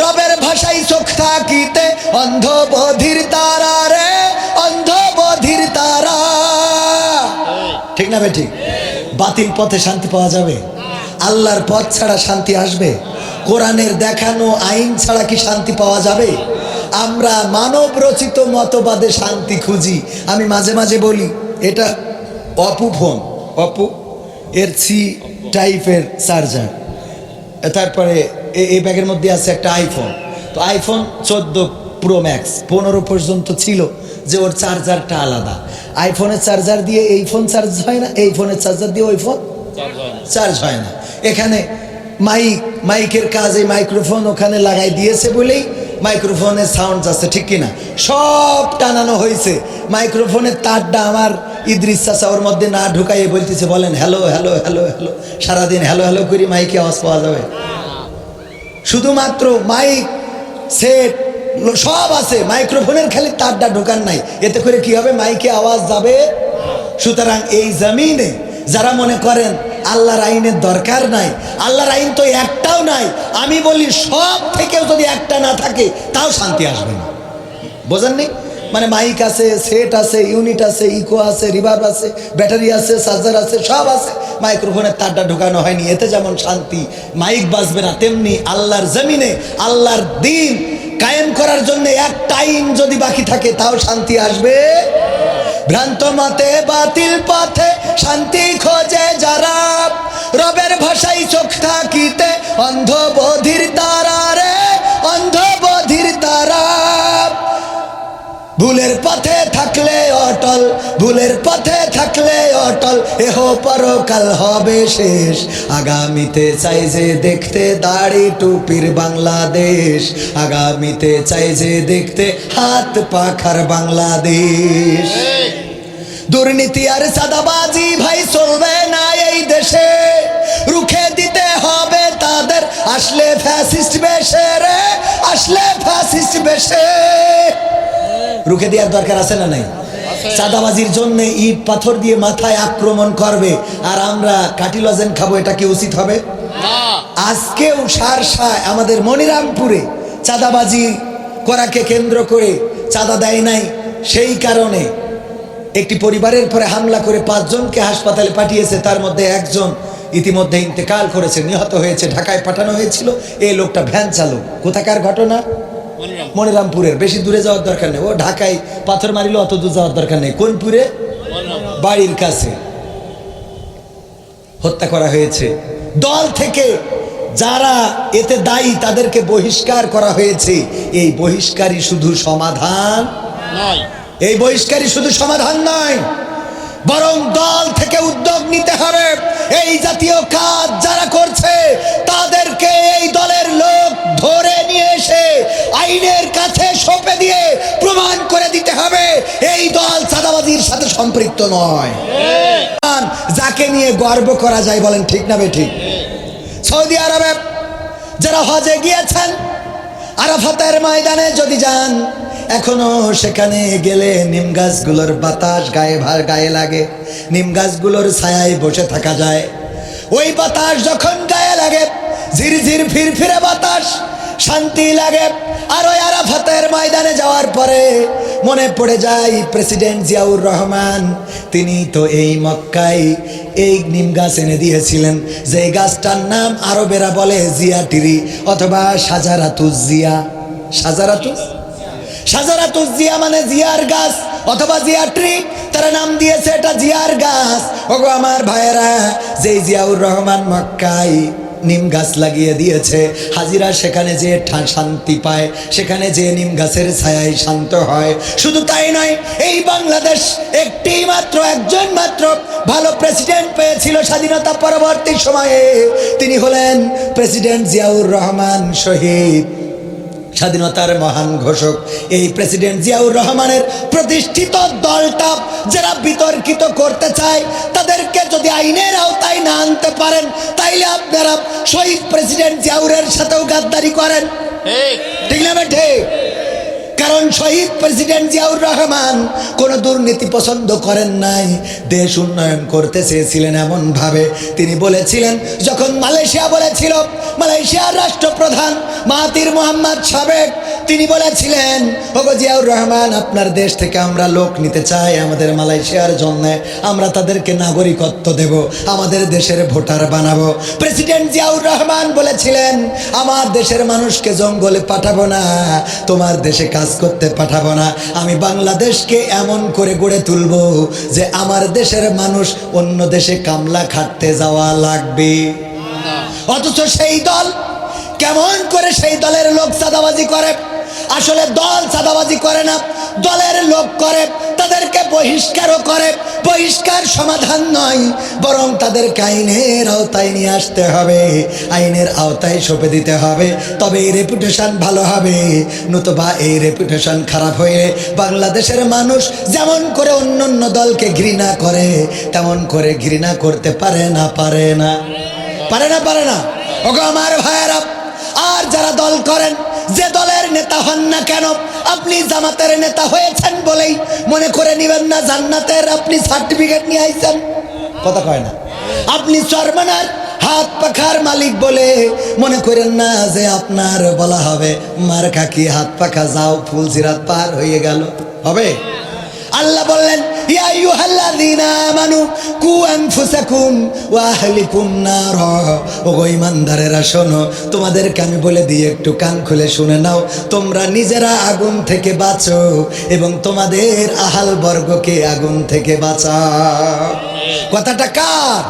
রবের ভাষায় চোখ থাকিতে অন্ধ বধির তারা রে, অন্ধ বধির তারা। ঠিক না ভাই? ঠিক। বাতিল পথে শান্তি পাওয়া যাবে? আল্লাহর পথ ছাড়া শান্তি আসবে? কোরআনের দেখানো আইন ছাড়া কি শান্তি পাওয়া যাবে? আমরা মানব রচিত মতবাদে শান্তি খুঁজি। আমি মাঝে মাঝে বলি এটা অপু ফোন, অপু এর সি টাইপের চার্জার, তারপরে এই ব্যাগের মধ্যে আছে একটা আইফোন। তো আইফোন 14 প্রো ম্যাক্স 15 পর্যন্ত ছিল যে ওর চার্জারটা আলাদা। আইফোনের চার্জার দিয়ে এই ফোন চার্জ হয় না, এই ফোনের চার্জার দিয়ে ওই ফোন চার্জ হয় না। এখানে মাইকের কাজ, এই মাইক্রোফোন ওখানে লাগাই দিয়েছে বলেই মাইক্রোফোনের সাউন্ড আছে, ঠিক কিনা? সব টানানো হয়েছে। মাইক্রোফোনের তারটা আমার ইদ্রিস চাচা ওর মধ্যে না ঢুকাইয়ে বলতেছে, বলেন হ্যালো হ্যালো হ্যালো হ্যালো, সারাদিন হ্যালো হ্যালো করি মাইকে আওয়াজ পাওয়া যাবে? শুধুমাত্র মাইক সেট সব আছে, মাইক্রোফোনের খালি তারটা ঢোকান নাই। এতে করে কি হবে? মাইকে আওয়াজ যাবে। সুতরাং এই জমিনে যারা মনে করেন আল্লাহর আইনের দরকার নাই, আল্লাহর আইন তো একটাও নাই, আমি বলি সব থেকেও যদি একটা না থাকে তাও শান্তি আসবে না। বোঝেননি? মানে মাইক আছে, সেট আছে, ইউনিট আছে, ইকো আছে, রিভার্ব আছে, ব্যাটারি আছে, চার্জার আছে, সব আছে, মাইক্রোফোনের তারটা ঢোকানো হয়নি। এতে যেমন শান্তি, মাইক বাজবে না, তেমনি আল্লাহর জমিনে আল্লাহর দিন কায়েম করার জন্য একটা আইন যদি বাকি থাকে তাও শান্তি আসবে। ভ্রান্ত মতে বাতিল পথে শান্তি খোঁজে যারা, রবের ভাষায় চোখ থাকিতে অন্ধ বধির তারা রে, অন্ধ বধির তারা। ভুলের পথে থাকলে অটল, ভুলের পথে থাকলে অটল, এহ পরকাল হবে শেষ, আগামীতে চাই যে দেখতে দাড়ি টুপির বাংলাদেশ, আগামীতে চাই যে দেখতে হাত পাখার বাংলাদেশ। দুর্নীতি আর সাদাবাজি ভাই চলবে না এই দেশে, রুখে দিতে হবে তাদের আসলে ফ্যাসিস্ট বেশে রে, আসলে ফ্যাসিস্ট বেশে। রুখে দেওয়ার দরকার আছে না নাই? চাঁদাবাজির জন্য ইট পাথর দিয়ে মাথায় আক্রমণ করবে আর আমরা কাটিলজেন খাবো, এটা কি উচিত হবে? আজকেও সারসায় আমাদের মনিরামপুরে চাঁদাবাজি করাকে কেন্দ্র করে চাঁদা দেয় নাই, সেই কারণে একটি পরিবারের পরে হামলা করে 5 জনকে হাসপাতালে পাঠিয়েছে। তার মধ্যে একজন ইতিমধ্যে ইন্তেকাল করেছে, নিহত হয়েছে, ঢাকায় পাঠানো হয়েছিল। এই লোকটা ভ্যান চালক। কোথাকার ঘটনা? মনিরামপুরের। বেশি দূরে যাওয়ার দরকার নেই, ও ঢাকায় পাথর মারিলে অত দূর যাওয়ার দরকার নেই, কোনপুরে বাড়ির কাছে হত্যা করা হয়েছে। দল থেকে যারা এতে দায়ী তাদেরকে বহিষ্কার করা হয়েছে। এই বহিষ্কারই শুধু সমাধান নয়, এই বহিষ্কারই শুধু সমাধান নয়, বরং দল থেকে উদ্যোগ নিতে হবে। এই জাতীয় কাজ যারা করছে তাদেরকে এই দলের লোক ধরে নিয়ে এসে আইনের কাছে সঁপে দিয়ে প্রমাণ করে দিতে হবে এই দল চাঁদাবাজির সাথে সম্পৃক্ত নয়। যাকে নিয়ে গর্ব করা যায়, বলেন ঠিক না বেঠিক? সৌদি আরবে যারা হজে গিয়েছেন, আরাফাতের ময়দানে যদি যান, এখনো সেখানে গেলে নিম গাছগুলোর বাতাস গায়ে লাগে, নিম গাছগুলোর ছায়ায় বসে থাকা যায়। ওই বাতাস যখন গায়ে লাগে, ঝিরঝির ফিরফিরে বাতাস, শান্তি লাগে। আর ওই আরাফাতের ময়দানে যাওয়ার পরে মনে পড়ে যায় প্রেসিডেন্ট জিয়াউর রহমান, তিনি তো এই মক্কায় এই নিম গাছ এনে দিয়েছিলেন, যে গাছটার নাম আরবেরা বলে জিয়া টিরি অথবা সাজারাতুজ জিয়া। সাজারাতুজ জিয়া মানে জিয়ার গাছ অথবা জিয়া ট্রি, তারা নাম দিয়েছে এটা জিয়ার গাছ। ওগো আমার ভাইয়েরা, যেই জিয়াউর রহমান মক্কায় নিম গাছ লাগিয়ে দিয়েছে, হাজিরা সেখানে যে শান্তি পায়, সেখানে যে নিম গাছের ছায়ায় শান্ত হয়। শুধু তাই নয়, এই বাংলাদেশ একজন মাত্র ভালো প্রেসিডেন্ট পেয়েছিল স্বাধীনতা পরবর্তী সময়ে, তিনি হলেন প্রেসিডেন্ট জিয়াউর রহমান শহীদ, স্বাধীনতার মহান ঘোষক। এই প্রেসিডেন্ট জিয়াউর রহমানের প্রতিষ্ঠিত দলটা যারা বিতর্কিত করতে চায়, তাদেরকে যদি আইনের আওতায় না আনতে পারেন, তাইলে আপনারা শহীদ প্রেসিডেন্ট জিয়াউরের সাথেও গাদ্দারি করেন। ঠিক না বেঠে? কারণ শহীদ প্রেসিডেন্ট জিয়াউর রহমান কোনো দুর্নীতি পছন্দ করেন নাই, দেশ উন্নয়ন করতে চেয়েছিলেন এমন ভাবে। তিনি বলেছিলেন, যখন মালয়েশিয়া বলেছিল, মালয়েশিয়ার রাষ্ট্রপ্রধান মাহাতির মোহাম্মদ সাবেক, তিনি বলেছিলেন, ওগো জিয়াউর রহমান, আপনার দেশ থেকে আমরা লোক নিতে চাই আমাদের মালয়েশিয়ার জন্য, আমরা তাদেরকে নাগরিকত্ব দেব, আমাদের দেশের ভোটার বানাবো। প্রেসিডেন্ট জিয়াউর রহমান বলেছিলেন, আমার দেশের মানুষকে জঙ্গলে পাঠাবো না, তোমার দেশে কাজ করতে পাঠাবো না, আমি বাংলাদেশকে এমন করে গড়ে তুলবো যে আমার দেশের মানুষ অন্য দেশে কামলা খাটতে যাওয়া লাগবে। অথচ সেই দল কেমন করে সেই দলের লোক চাঁদাবাজি করে? আসলে দল চাঁদাবাজি করে না, দলের লোক করে, তাদেরকে বহিষ্কারও করে। বহিষ্কার সমাধান নয়, বরং তাদেরকে আইনের আওতায় নিয়ে আসতে হবে, আইনের আওতায় সঁপে দিতে হবে, তবে এই রেপুটেশন ভালো হবে। নতুবা এই রেপুটেশন খারাপ হয়ে বাংলাদেশের মানুষ যেমন করে অন্য দলকে ঘৃণা করে, তেমন করে ঘৃণা করতে পারে না। ওগো আমার ভাইয়েরা, আর যারা দল করেন, যে দলের নেতা হন না কেন, আপনি জামাতের নেতা হয়েছেন বলেই মনে করে নিবেন না জান্নাতের আপনি সার্টিফিকেট নিয়ে আইছেন। কথা কয় না? আপনি চরমানার হাত পাখার মালিক বলে মনে করেন না যে আপনার বলা হবে মার্কা কি হাত পাখা, যাও ফুলসিরাত পার হয়ে গেল, হবে? আল্লাহ বললেন, ইয়া আইয়ুহাল্লাযীনা আমানু কু আনফুসাকুম ওয়া আহলিকুম নার। ওগো ঈমানদারেরা শোনো, তোমাদেরকে আমি বলে দিই, একটু কান খুলে শুনে নাও, তোমরা নিজেরা আগুন থেকে বাঁচো এবং তোমাদের আহাল বর্গকে আগুন থেকে বাঁচাও। কথাটা কার?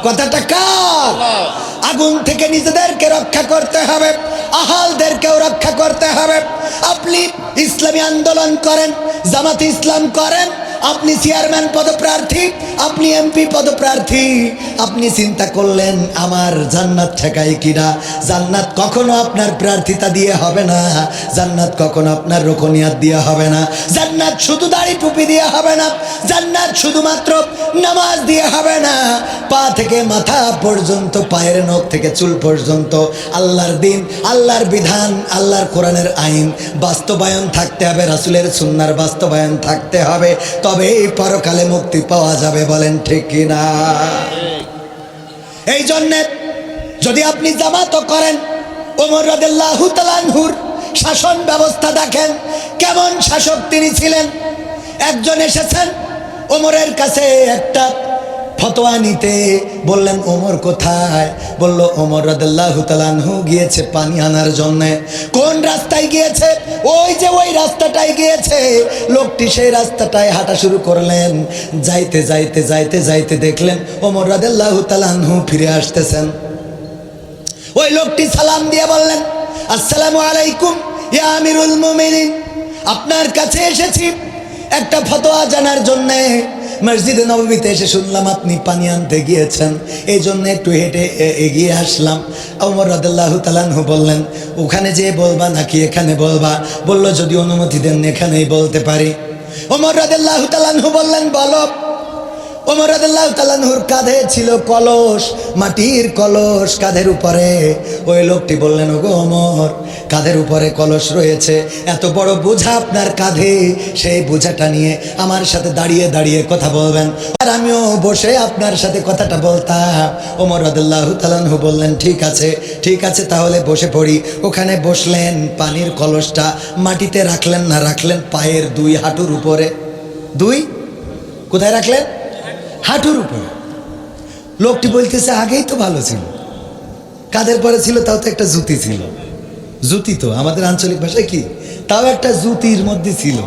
কথাটা কার? আগুন থেকে নিজেদেরকে রক্ষা করতে হবে, আহালদেরকেও রক্ষা করতে হবে। আপনি ইসলামী আন্দোলন করেন, জামাত ইসলাম করেন, আপনি চেয়ারম্যান পদপ্রার্থী, আপনি এমপি পদপ্রার্থী, আপনি চিন্তা করলেন আমার জান্নাত ঠেকায় কিনা? জান্নাত কখনো আপনার প্রার্থিতা দিয়ে হবে না, জান্নাত কখনো আপনার রোকনিয়াত দিয়ে হবে না, জান্নাত শুধু দাড়ি টুপি দিয়ে হবে না, জান্নাত শুধুমাত্র নামাজ দিয়ে হবে না। পা থেকে মাথা পর্যন্ত, পায়ের নখ থেকে চুল পর্যন্ত আল্লাহর দিন, আল্লাহর বিধান, আল্লাহর কোরআনের আইন বাস্তবায়ন থাকতে হবে, রাসূলের সুন্নাহর বাস্তবায়ন থাকতে হবে, তবেই পরকালে মুক্তি পাওয়া যাবে। বলেন ঠিক কিনা? এই জন্যে যদি আপনি জামাত করেন, ওমর রাদিয়াল্লাহু তাআলা আনহুর শাসন ব্যবস্থা দেখেন, কেমন শাসক তিনি ছিলেন। একজন এসেছেন ওমরের কাছে একটা ফতোয়া নিতে, বললেন ওমর কোথায়? বলল ওমর রাদিয়াল্লাহু তাআলা আনহু গিয়েছে পানি আনার জন্য। কোন রাস্তায় গিয়েছে? ওই যে ওই রাস্তাটায় গিয়েছে। লোকটি সেই রাস্তাটায় হাঁটা শুরু করলেন, যাইতে যাইতে যাইতে যাইতে দেখলেন ওমর রাদিয়াল্লাহু তাআলা আনহু ফিরে আসতেছেন। ওই লোকটি সালাম দিয়ে বললেন, আসসালামু আলাইকুম ইয়া আমিরুল মুমিনিন, আপনার কাছে এসেছি একটা ফতোয়া জানার জন্যে মসজিদে নববীতে এসে শুনলাম আপনি পানি আনতে গিয়েছেন, এই জন্য একটু হেঁটে এগিয়ে আসলাম। ওমর রাদিয়াল্লাহু তাআলা আনহু বললেন, ওখানে যেয়ে বলবা নাকি এখানে বলবা? বলল, যদি অনুমতি দেন এখানেই বলতে পারি। ওমর রাদিয়াল্লাহু তাআলা আনহু বললেন, বলো। ওমর রাদিয়াল্লাহু তাআলা আনহুর কাঁধে ছিল কলস, মাটির কলস কাঁধের উপরে। ওই লোকটি বললেন, ওগো ওমর, কাঁধের উপরে কলস রয়েছে, এত বড় বোঝা আপনার কাঁধে, সেই বোঝাটা নিয়ে আমার সাথে দাঁড়িয়ে দাঁড়িয়ে কথা বলবেন, আর আমিও বসে আপনার সাথে কথাটা বলতাম। ওমর রাদিয়াল্লাহু তাআলা আনহু বললেন, ঠিক আছে, ঠিক আছে, তাহলে বসে পড়ি। ওখানে বসলেন, পানির কলসটা মাটিতে রাখলেন না রাখলেন পায়ের 2 হাঁটুর উপরে। 2 কোথায় রাখলেন? হাঁটুর উপরে। লোকটি বলতেছে, আগেই তো ভালো ছিল, কাদের পরে ছিল, তাও তো একটা জুতি ছিল। জুতি তো আমাদের আঞ্চলিক ভাষায় কি, তাও একটা জুতির মধ্যে ছিল।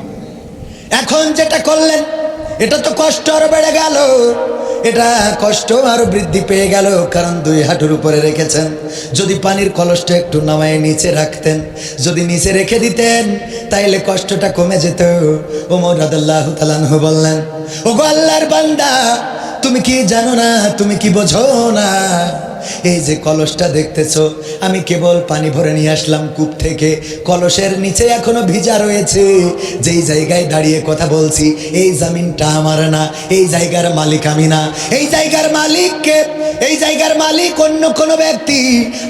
এখন যেটা করলেন এটা তো কষ্ট আরো বেড়ে গেল, এটা কষ্ট আরো বৃদ্ধি পেয়ে গেল, কারণ 2 হাঁটুর উপরে রেখেছেন। যদি পানির কলসটা একটু নামায় নিচে রাখতেন, যদি নিচে রেখে দিতেন, তাইলে কষ্টটা কমে যেত। ওমর রাদিয়াল্লাহু তাআলা আনহু বললেন, ওগো আল্লাহর বান্দা, তুমি কি জানো না, তুমি কি বোঝো না, এই যে কলসটা দেখতেছো, আমি কেবল পানি ভরে নিয়ে আসলাম কূপ থেকে, কলসের নিচে এখনো ভিজা রয়েছে। যেই জায়গায় দাঁড়িয়ে কথা বলছি, এই জমিনটা আমার না, এই জায়গার মালিক আমি না, এই জায়গার মালিককে, এই জায়গার মালিক অন্য কোনো ব্যক্তি।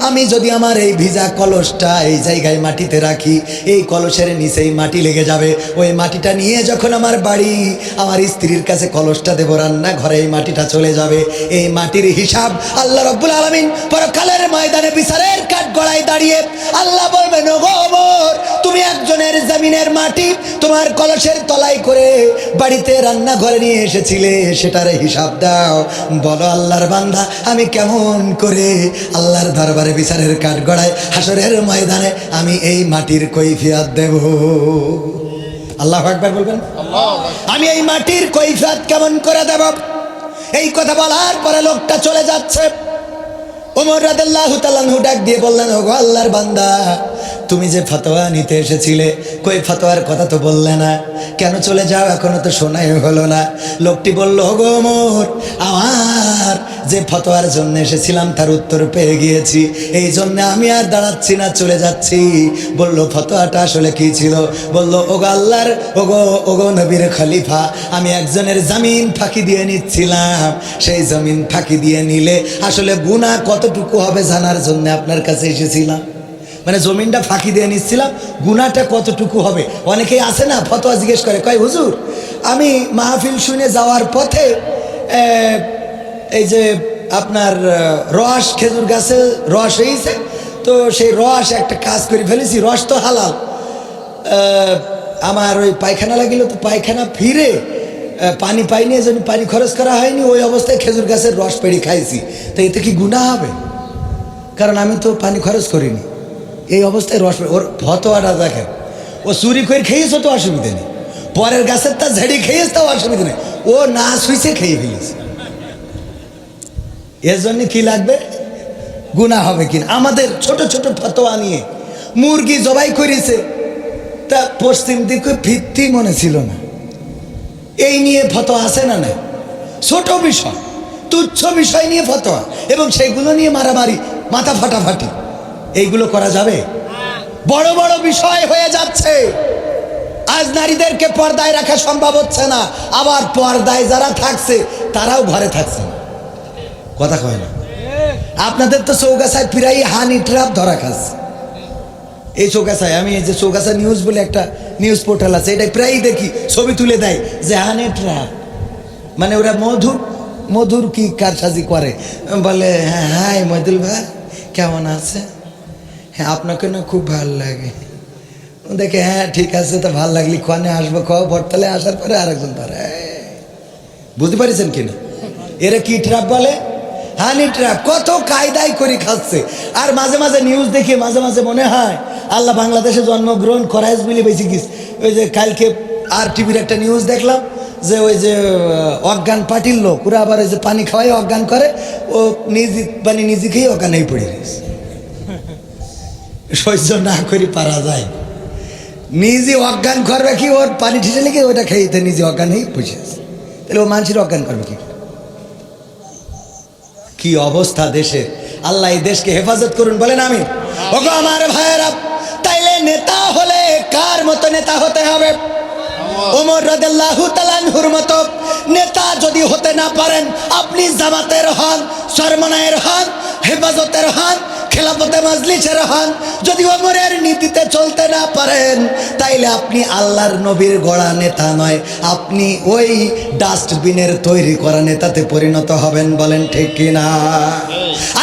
আমি যদি আমার এই ভিজা কলসটা এই জায়গায় মাটিতে রাখি, এই কলসের নিচেই মাটি লেগে যাবে। ওই মাটিটা নিয়ে যখন আমার বাড়ি, আমার স্ত্রীর কাছে কলসটা দেবো, রান্না ঘরে এই মাটিটা চলে যাবে। এই মাটির হিসাব আল্লাহ রাব্বুল আলামিন পরকালের ময়দানে বিচারের কাঠগড়ায় দাঁড়িয়ে আল্লাহ বলবেন, ওগো ওমর, তুমি একজনের জমিনের মাটি তোমার কলসের তলায় করে বাড়িতে রান্না ঘরে নিয়ে এসেছিলে, সেটার হিসাব দাও। বলো আল্লাহর বান্দা, আমি কেমন করে আল্লাহর দরবারে বিচারের কাঠগড়ায় হাসরের ময়দানে আমি এই মাটির কৈফিয়ত দেব? আল্লাহু আকবার বলবেন। আমি এই মাটির কৈফিয়ত কেমন করে দেব? এই কথা বলার পরে লোকটা চলে যাচ্ছে। ওমর রাদিয়াল্লাহু তাআলা আনহু ডাক দিয়ে বললেন, ওগো আল্লাহর বান্দা, তুমি যে ফতোয়া নিতে এসেছিলে, কই ফতোয়ার কথা তো বললে না, কেন চলে যাও? এখনো তো শোনাই হলো না। লোকটি বলল, ওগো ওমর, আমার যে ফতোয়ার জন্য এসেছিলাম তার উত্তর পেয়ে গিয়েছি, এই জন্য আমি আর দাঁড়াচ্ছি না, চলে যাচ্ছি। বলল, ফতোয়াটা আসলে কি ছিল? বলল, ওগো আল্লাহর, ওগো নবীর খলিফা, আমি একজনের জমিন ফাঁকি দিয়ে নিচ্ছিলাম, সেই জমিন ফাঁকি দিয়ে নিলে আসলে গুনাহ কতটুকু হবে জানার জন্য আপনার কাছে এসেছিলাম। মানে জমিনটা ফাঁকি দিয়ে নিচ্ছিলাম, গুনাহটা কতটুকু হবে। অনেকেই আসে না, ফতোয়া জিজ্ঞেস করে, কয় হুজুর, আমি মাহফিল শুনে যাওয়ার পথে এই যে আপনার রস, খেজুর গাছে রস হয়েছে, তো সেই রস একটা কাজ করে ফেলেছি, রস তো হালাল, আমার ওই পায়খানা লাগিল, তো পায়খানা ফিরে পানি পাইনি, এজন্য পানি খরচ করা হয়নি, ওই অবস্থায় খেজুর গাছের রস পেড়ে খাইছি, তো এতে কি গুনাহ হবে? কারণ আমি তো পানি খরচ করিনি, এই অবস্থায় রস। ওর ফতোয়াটা দেখেন, ও চুরি করে খেয়েছে তো অসুবিধা নেই, পরের গাছের তা ঝেড়ে খেয়েছে তাও অসুবিধা নেই, ও না শুইছে খেয়ে ফেলেছে, এর জন্য কি লাগবে? গুনাহ হবে কিনা? আমাদের ছোট ছোট ফতোয়া নিয়ে মুরগি জবাই করেছে, তা পশ্চিম দিকে ভিত্তি মনে ছিল না, এই নিয়ে ফতোয়া আছে না? না, ছোট বিষয়, তুচ্ছ বিষয় নিয়ে ফতোয়া, এবং সেইগুলো নিয়ে মারামারি, মাথা ফাটাফাটি, এইগুলো করা যাবে? বড় বড় বিষয় হয়ে যাচ্ছে। আজ নারীদেরকে পর্দায় রাখা সম্ভব হচ্ছে না, আবার পর্দায় যারা থাকছে তারাও ঘরে থাকছে না, কথা কয় না। আপনাদের তো চৌগাছায় প্রায় হানি ট্র্যাপ ধরা খাচ্ছে। এই চৌগাছায়, আমি এই যে চৌগাছা নিউজ বলে একটা নিউজ পোর্টাল আছে, এটা প্রায়ই দেখি, ছবি তুলে দেয় যে হানি ট্র্যাপ, মানে ওরা মধুর কি কারসাজি করে, বলে হ্যাঁ হাই মহিদুল ভাই কেমন আছে, হ্যাঁ আপনাকে না খুব ভাল লাগে, দেখে হ্যাঁ ঠিক আছে, তো ভাল লাগলি, কনে আসবো, বটতলে আসার পরে আরেকজন ধরে, বুঝতে পারছেন কিনা? এরা কি ট্র্যাপ বলে? হানি ট্র্যাপ। কত কায়দায় করে খাচ্ছে। আর মাঝে মাঝে নিউজ দেখে মাঝে মাঝে মনে হয় আল্লাহ বাংলাদেশে জন্মগ্রহণ করাইস বলে বেশি কিছু। ওই যে কালকে আর টিভির একটা নিউজ দেখলাম যে ওই যে অজ্ঞান পার্টির লোক, ওরা আবার ওই যে পানি খাওয়াই অজ্ঞান করে, ও নিজে খেয়ে অজ্ঞান হয়ে পড়ে গেছে, সহ্য না করে পারা যায়। নিজে অজ্ঞান করবে কি, ওর পানি ঠিসে লেগে ওটা খেয়েতে নিজে অজ্ঞান হয়ে বসে আছে, তাহলে ও মানুষের অজ্ঞান করবে কি? কি অবস্থা দেশে। আল্লাহ এই দেশকে হেফাজত করুন, বলেন আমিন। ওগো আমার ভাইয়েরা, তাইলে নেতা হলে কার মতো নেতা হতে হবে? ওমর রাদিয়াল্লাহু তাআলা আনহুর মতো নেতা যদি হতে না পারেন, আপনি জামাতের হন, সরমনায়ের হন, হেফাজতের হন, খেলাফতে মাজলিসের হন, যদি ওমরের নীতিতে চলতে না পারেন, তাইলে আপনি আল্লাহর নবীর গড়া নেতা নয়, আপনি ওই ডাস্টবিনের তৈরি করা নেতাতে পরিণত হবেন, বলেন ঠিক কিনা?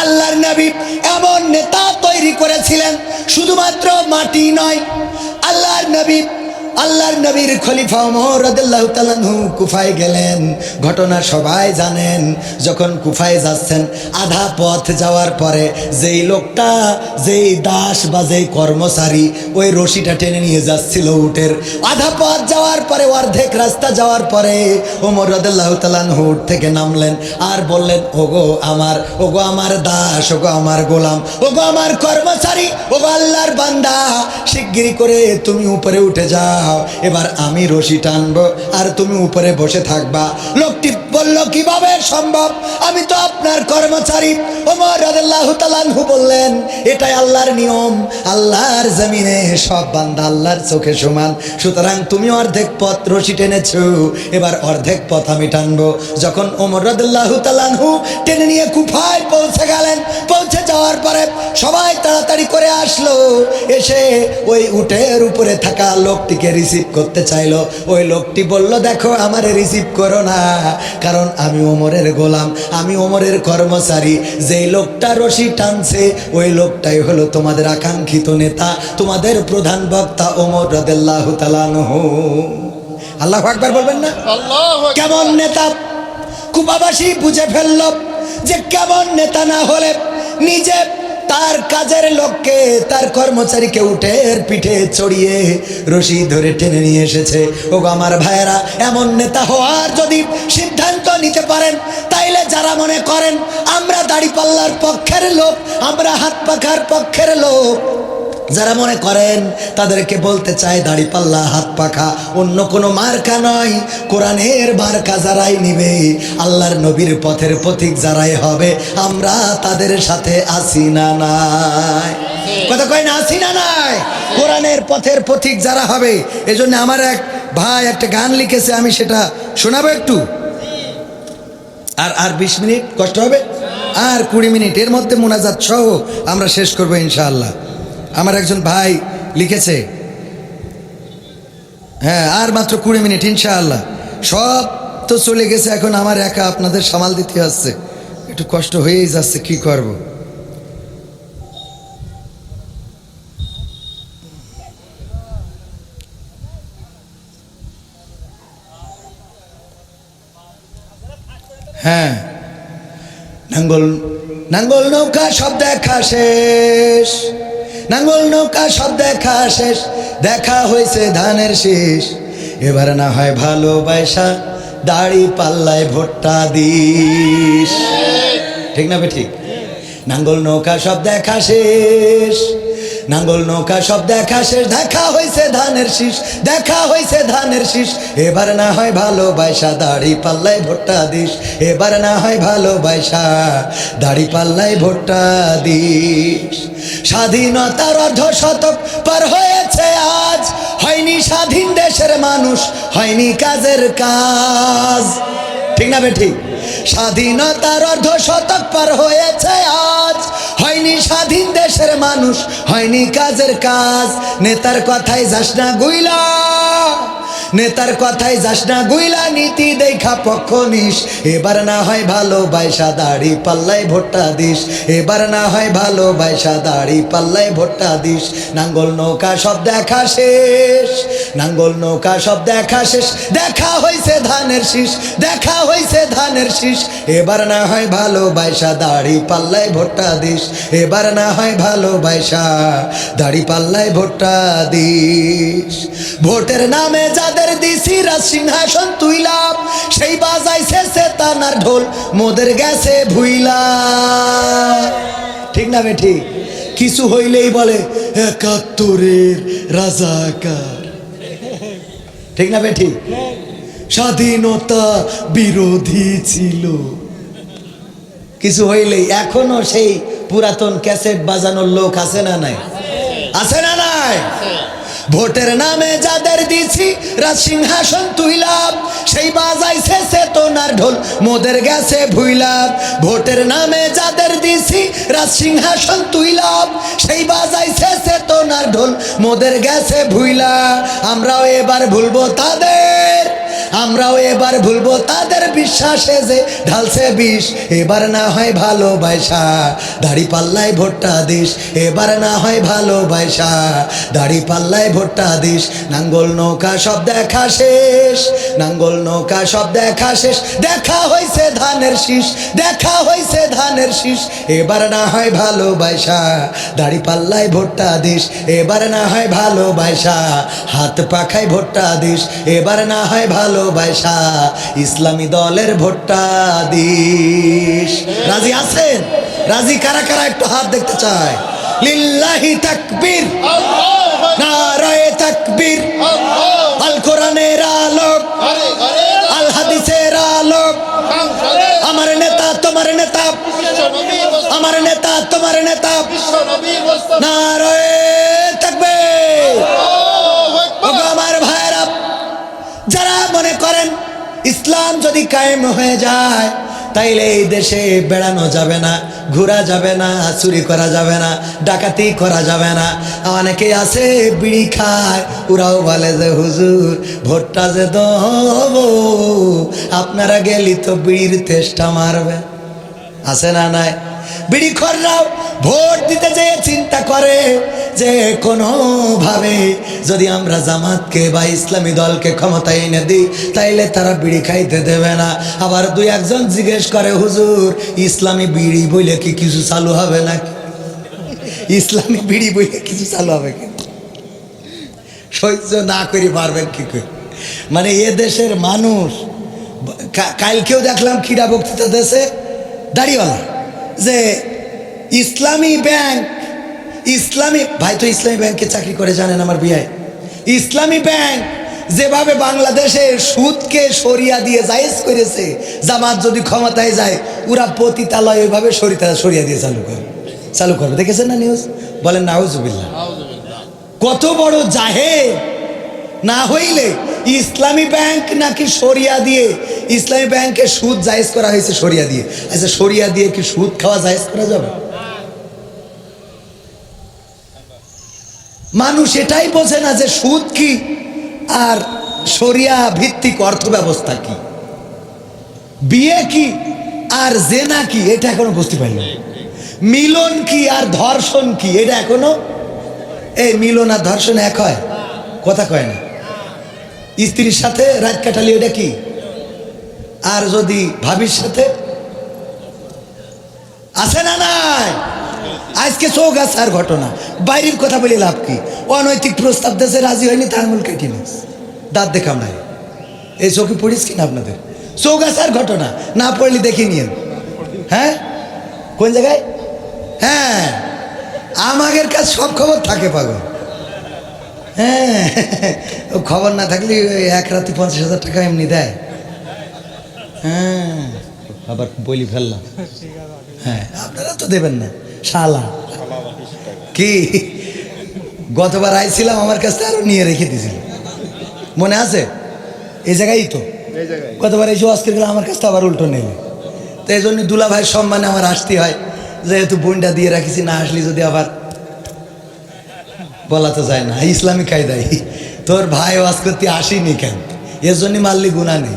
আল্লাহর নবী এমন নেতা তৈরি করেছিলেন, শুধুমাত্র মাটি নয়। আল্লাহর নবীর খলিফা ওমর রাদিয়াল্লাহু তাআলা আনহু কুফায় গেলেন, ঘটনা সবাই জানেন। যখন কুফায় যাচ্ছেন, আধা পথ যাওয়ার পরে যেই লোকটা, যেই দাস বা যেই কর্মচারী ওই রশিটা টেনে নিয়ে যাচ্ছিল উটের, আধা পথ যাওয়ার পরে, অর্ধেক রাস্তা যাওয়ার পরে ওমর রাদিয়াল্লাহু তাআলা আনহু উট থেকে নামলেন আর বললেন, ওগো আমার দাস, ওগো আমার গোলাম, ওগো আমার কর্মচারী, ওগো আল্লাহর বান্দা, শিগগিরই করে তুমি উপরে উঠে যাও, এবার আমি রশি টানবো আর তুমি উপরে বসে থাকবা। লোকটি বলল, কিভাবে সম্ভব? আমি তো আপনার কর্মচারী। ওমর রাদিয়াল্লাহু তাআলা আনহু বললেন, এটাই আল্লাহর নিয়ম, আল্লাহর জমিনে সব বান্দা আল্লাহর চোখে সমান, সুতরাং তুমি অর্ধেক পথ রশি টেনেছো, এবার অর্ধেক পথ আমি টানবো। যখন ওমর রাদিয়াল্লাহু তাআলা আনহু টেনে নিয়ে কুফায় পৌঁছে গেলেন, পৌঁছে যাওয়ার পরে সবাই তাড়াতাড়ি করে আসলো, এসে ওই উটের উপরে থাকা লোকটিকে রিসিভ করতে চাইলো। ওই লোকটি বলল, দেখো আমারে রিসিভ করো না, কারণ আমি ওমরের গোলাম, আমি ওমরের কর্মচারী। যেই লোকটা রশি টানছে ওই লোকটাই হলো তোমাদের আকাঙ্ক্ষিত নেতা, তোমাদের প্রধান বক্তা ওমর রাদিয়াল্লাহু তাআলা আনহু। আল্লাহু আকবার বলবেন না? কেমন নেতা? কুফাবাসী বুঝে ফেলল যে কেমন নেতা না হলে নিজে তার কাজের লোককে, তার কর্মচারীকে উটের পিঠে চড়িয়ে রশি ধরে টেনে নিয়ে এসেছে। ওগো আমার ভাইয়েরা, এমন নেতা হওয়ার যদি সিদ্ধান্ত নিতে পারেন, তাইলে যারা মনে করেন আমরা দাড়িপাল্লার পক্ষের লোক, আমরা হাত পাখার পক্ষের লোক, যারা মনে করেন তাদেরকে বলতে চায় দাড়িপাল্লা হাত পাখা অন্য কোনো মার্কা নয়, কোরআনের মার্কা যারাই নিবে, আল্লাহর নবীর পথের পথিক যারাই হবে, আমরা তাদের সাথে আসি না নাই? কথা কয় না, আসি না নাই? কোরআনের পথের পথিক যারা হবে। এজন্য আমার এক ভাই একটা গান লিখেছে, আমি সেটা শোনাবো একটু। আর 20 মিনিট কষ্ট হবে, আর 20 মিনিট, এর মধ্যে মোনাজাত সহ আমরা শেষ করবো ইনশাআল্লাহ। আমার একজন ভাই লিখেছে, হ্যাঁ আর মাত্র 20 মিনিট ইনশাআল্লাহ। সব তো চলে গেছে, এখন আমার একা আপনাদের সামাল দিতে আসছে, একটু কষ্ট হয়েই যাচ্ছে, কি করব। হ্যাঁ, নাঙ্গল নৌকা সব দেখা শেষ, নাঙ্গল নৌকা সব দেখা শেষ, দেখা হয়েছে ধানের শীষ, এবার না হয় ভালোবাসা দাড়ি পাল্লায় ভোটটা দিস। ঠিক না বে ঠিক? নাঙ্গল নৌকা সব দেখা শেষ, নাঙ্গল নৌকা সব দেখা শেষ, দেখা হয়েছে ধানের শীষ, দেখা হয়েছে ধানের শীষ, এবার না হয় ভালোবাসা দাড়ি পাল্লায় ভোটটা দিস, এবার না হয় ভালোবাসা দাড়ি পাল্লায় ভোটটা দিস। স্বাধীনতার অর্ধশতক পার হয়েছে আজ, হয়নি স্বাধীন দেশের মানুষ, হয়নি কাজের কাজ। ঠিক না বে ঠিক? স্বাধীনতার অর্ধশতক পার হয়েছে আজ, হয়নি স্বাধীন দেশের মানুষ, হয়নি কাজের কাজ। নেতার কথায় যাস না গুইলা, নেতার কথায় যাস না গুইলা, নীতি দেখা পক্ষ নিস, এবার না হয় ভালোবাসা দাড়ি পাল্লায় ভোটটা দিস, এবার না হয় ভালোবাসা দাড়ি পাল্লায় ভোটটা দিস। নাঙ্গল নৌকা সব দেখা শেষ, নাঙ্গল নৌকা সব দেখা শেষ, দেখা হয়েছে ধানের শীষ, দেখা হয়েছে ধানের শীষ, এবার না হয় ভালোবাসা দাড়ি পাল্লায় ভোটটা দিস, এবার না হয় ভালোবাসা দাড়ি পাল্লায় ভোটটা দিস। ভোটের নামে যাদের দিছিরা সিংহাসন তুইলা, সেই বাজাইছে সেতানার ঢোল, মোদের গেছে ভুইলা। ঠিক না বে ঠিক? কিছু হইলেই বলে 71-এর রাজাকার, ঠিক না বেঠিক? স্বাধীনতা বিরোধী ছিল, কিছু হইলেই এখনো সেই পুরাতন ক্যাসেট বাজানোর লোক আছে না নাই? আছে না নাই? ভোটের নামে যাদের দিছি রাজ সিংহাসন তুইলাম, সেই বাজাইছে চেতনার ঢোল মোদের গেছে ভুইলাম। ভোটের নামে যাদের দিছি রাজ সিংহাসন তুইলাম, সেই বাজাইছে চেতনার ঢোল মোদের গেছে ভুইলা। আমরাও এবার ভুলবো তাদের, আমরাও এবার ভুলবো তাদের বিশ্বাসে যে ঢালছে বিষ। এবার না হয় ভালোবাসা দাড়ি পাল্লায় ভোটটা দিস, এবার না হয় ভালোবাসা দাড়ি পাল্লায় ভোটটা দিস। নাঙ্গল নৌকা সব দেখা শেষ, নাঙ্গল নৌকা সব দেখা শেষ, দেখা হইছে ধানের শীষ, দেখা হইছে ধানের শীষ। এবার না হয় ভালোবাসা দাড়ি পাল্লায় ভোটটা দিস, এবার না হয় ভালোবাসা হাত পাখায় ভোটটা দিস, এবার না হয় ভালোবাসা ইসলামী দলের ভোটটা দিস। রাজি আছেন? রাজি কারা কারা একটু হাত দেখতে চায়? লিল্লাহি তাকবীর, নারায়ে তাকবীর। আল কোরআনের আলোক, আল হাদিসের আলোক, আমার নেতা তোমার নেতা, আমার নেতা তোমার নেতা, নারায়ে তাকবীর। আমার ভাইরা যারা মনে করেন ইসলাম যদি কায়েম হয়ে যায় তাইলে এই দেশে বেড়ানো যাবে না, ঘোরা যাবে না, চুরি করা যাবে না, ডাকাতি করা যাবে না। অনেকেই আছে বিড়ি খায়, ওরাও বলে যে হুজুর ভোটটা যে দেব, আপনারা গেলি তো বিড়ির তেষ্টা মারবে। আছে না নাই? বিড়ি খররাও ভোট দিতে যেয়ে চিন্তা করে যে কোনোভাবে যদি আমরা জামাতকে বা ইসলামী দলকে ক্ষমতায় এনে দিই তাইলে তারা বিড়ি খাইতে দেবে না। আবার দুই একজন জিজ্ঞেস করে হুজুর ইসলামী বিড়ি বইলে কি কিছু চালু হবে না? ইসলামী বিড়ি বইলে কিছু চালু হবে কি? সহ্য না করে পারবেন কি করে? মানে এ দেশের মানুষ, কালকেও দেখলাম ক্রীড়া বক্তৃতা দেশে দাড়িওয়ালা যে ইসলামী ব্যাংক, ইসলামী ভাই তো ইসলামী ব্যাংকে চাকরি করে জানেন আমার বিয়ায়, ইসলামী ব্যাংক যেভাবে বাংলাদেশে সুদকে সরিয়া দিয়ে জায়েজ করেছে, জামাত যদি ক্ষমতায় যায় ওরা পতিতালয় ওইভাবে সরিয়া দিয়ে চালু করবে। দেখেছেন না নিউজ? বলেন নাউজুবিল্লাহ। কত বড় জাহেল! না হইলে ইসলামী ব্যাংক নাকি সরিয়া দিয়ে, ইসলামী ব্যাংকে সুদ জায়েজ করা হয়েছে সরিয়া দিয়ে। আচ্ছা সরিয়া দিয়ে কি সুদ খাওয়া জায়েজ করা যাবে? মানুষ এটাই বোঝে না যে সুদ কি আর শরিয়া ভিত্তিক অর্থ ব্যবস্থা কি, বিয়ে কি আর জেনা কি, এটা এখনো বুঝতে পারল। মিলন কি আর ধর্ষণ কি, এটা এখনো, এই মিলন আর ধর্ষণ এক হয়? কথা কয় না। স্ত্রীর সাথে রাত কাটালি এটা কি? আর যদি ভাবির সাথে? আছে না নাই? আজকে চৌগাছার ঘটনা, বাইরের কথা বলে লাভ কি? অনৈতিক প্রস্তাব দেশে রাজি হয়নি, তার আঙুল কেটে নিস, দাঁত দেখাম নাই। এই চোখে পড়িস কিনা আপনাদের? চৌগাছার ঘটনা না পড়লে দেখে নিন। হ্যাঁ, কোন জায়গায়? হ্যাঁ, আমাদের কাছে সব খবর থাকে পাগল। হ্যাঁ, খবর না থাকলে এক রাতে 50,000 টাকা এমনি দেয়। হ্যাঁ, আবার বলি ফেললাম। হ্যাঁ, আপনারা তো দেবেন না শালা। কি গতবার আইছিলাম আমার কাছে আরো নিয়ে রেখে দিয়েছিল, মনে আছে? এই জায়গায় তো গতবার এসে আজকের গেলে আমার কাছে আবার উল্টো নেবে। তো এই জন্য দুলা ভাইয়ের সম্মানে আমার আসতে হয়, যেহেতু বোনটা দিয়ে রাখিছি, না আসলে যদি আবার বলা তো যায় না। ইসলামী কায়দায় তোর ভাই ওয়াজ করতে আসিনি কেন, এর জন্য মারলি গুণা নেই।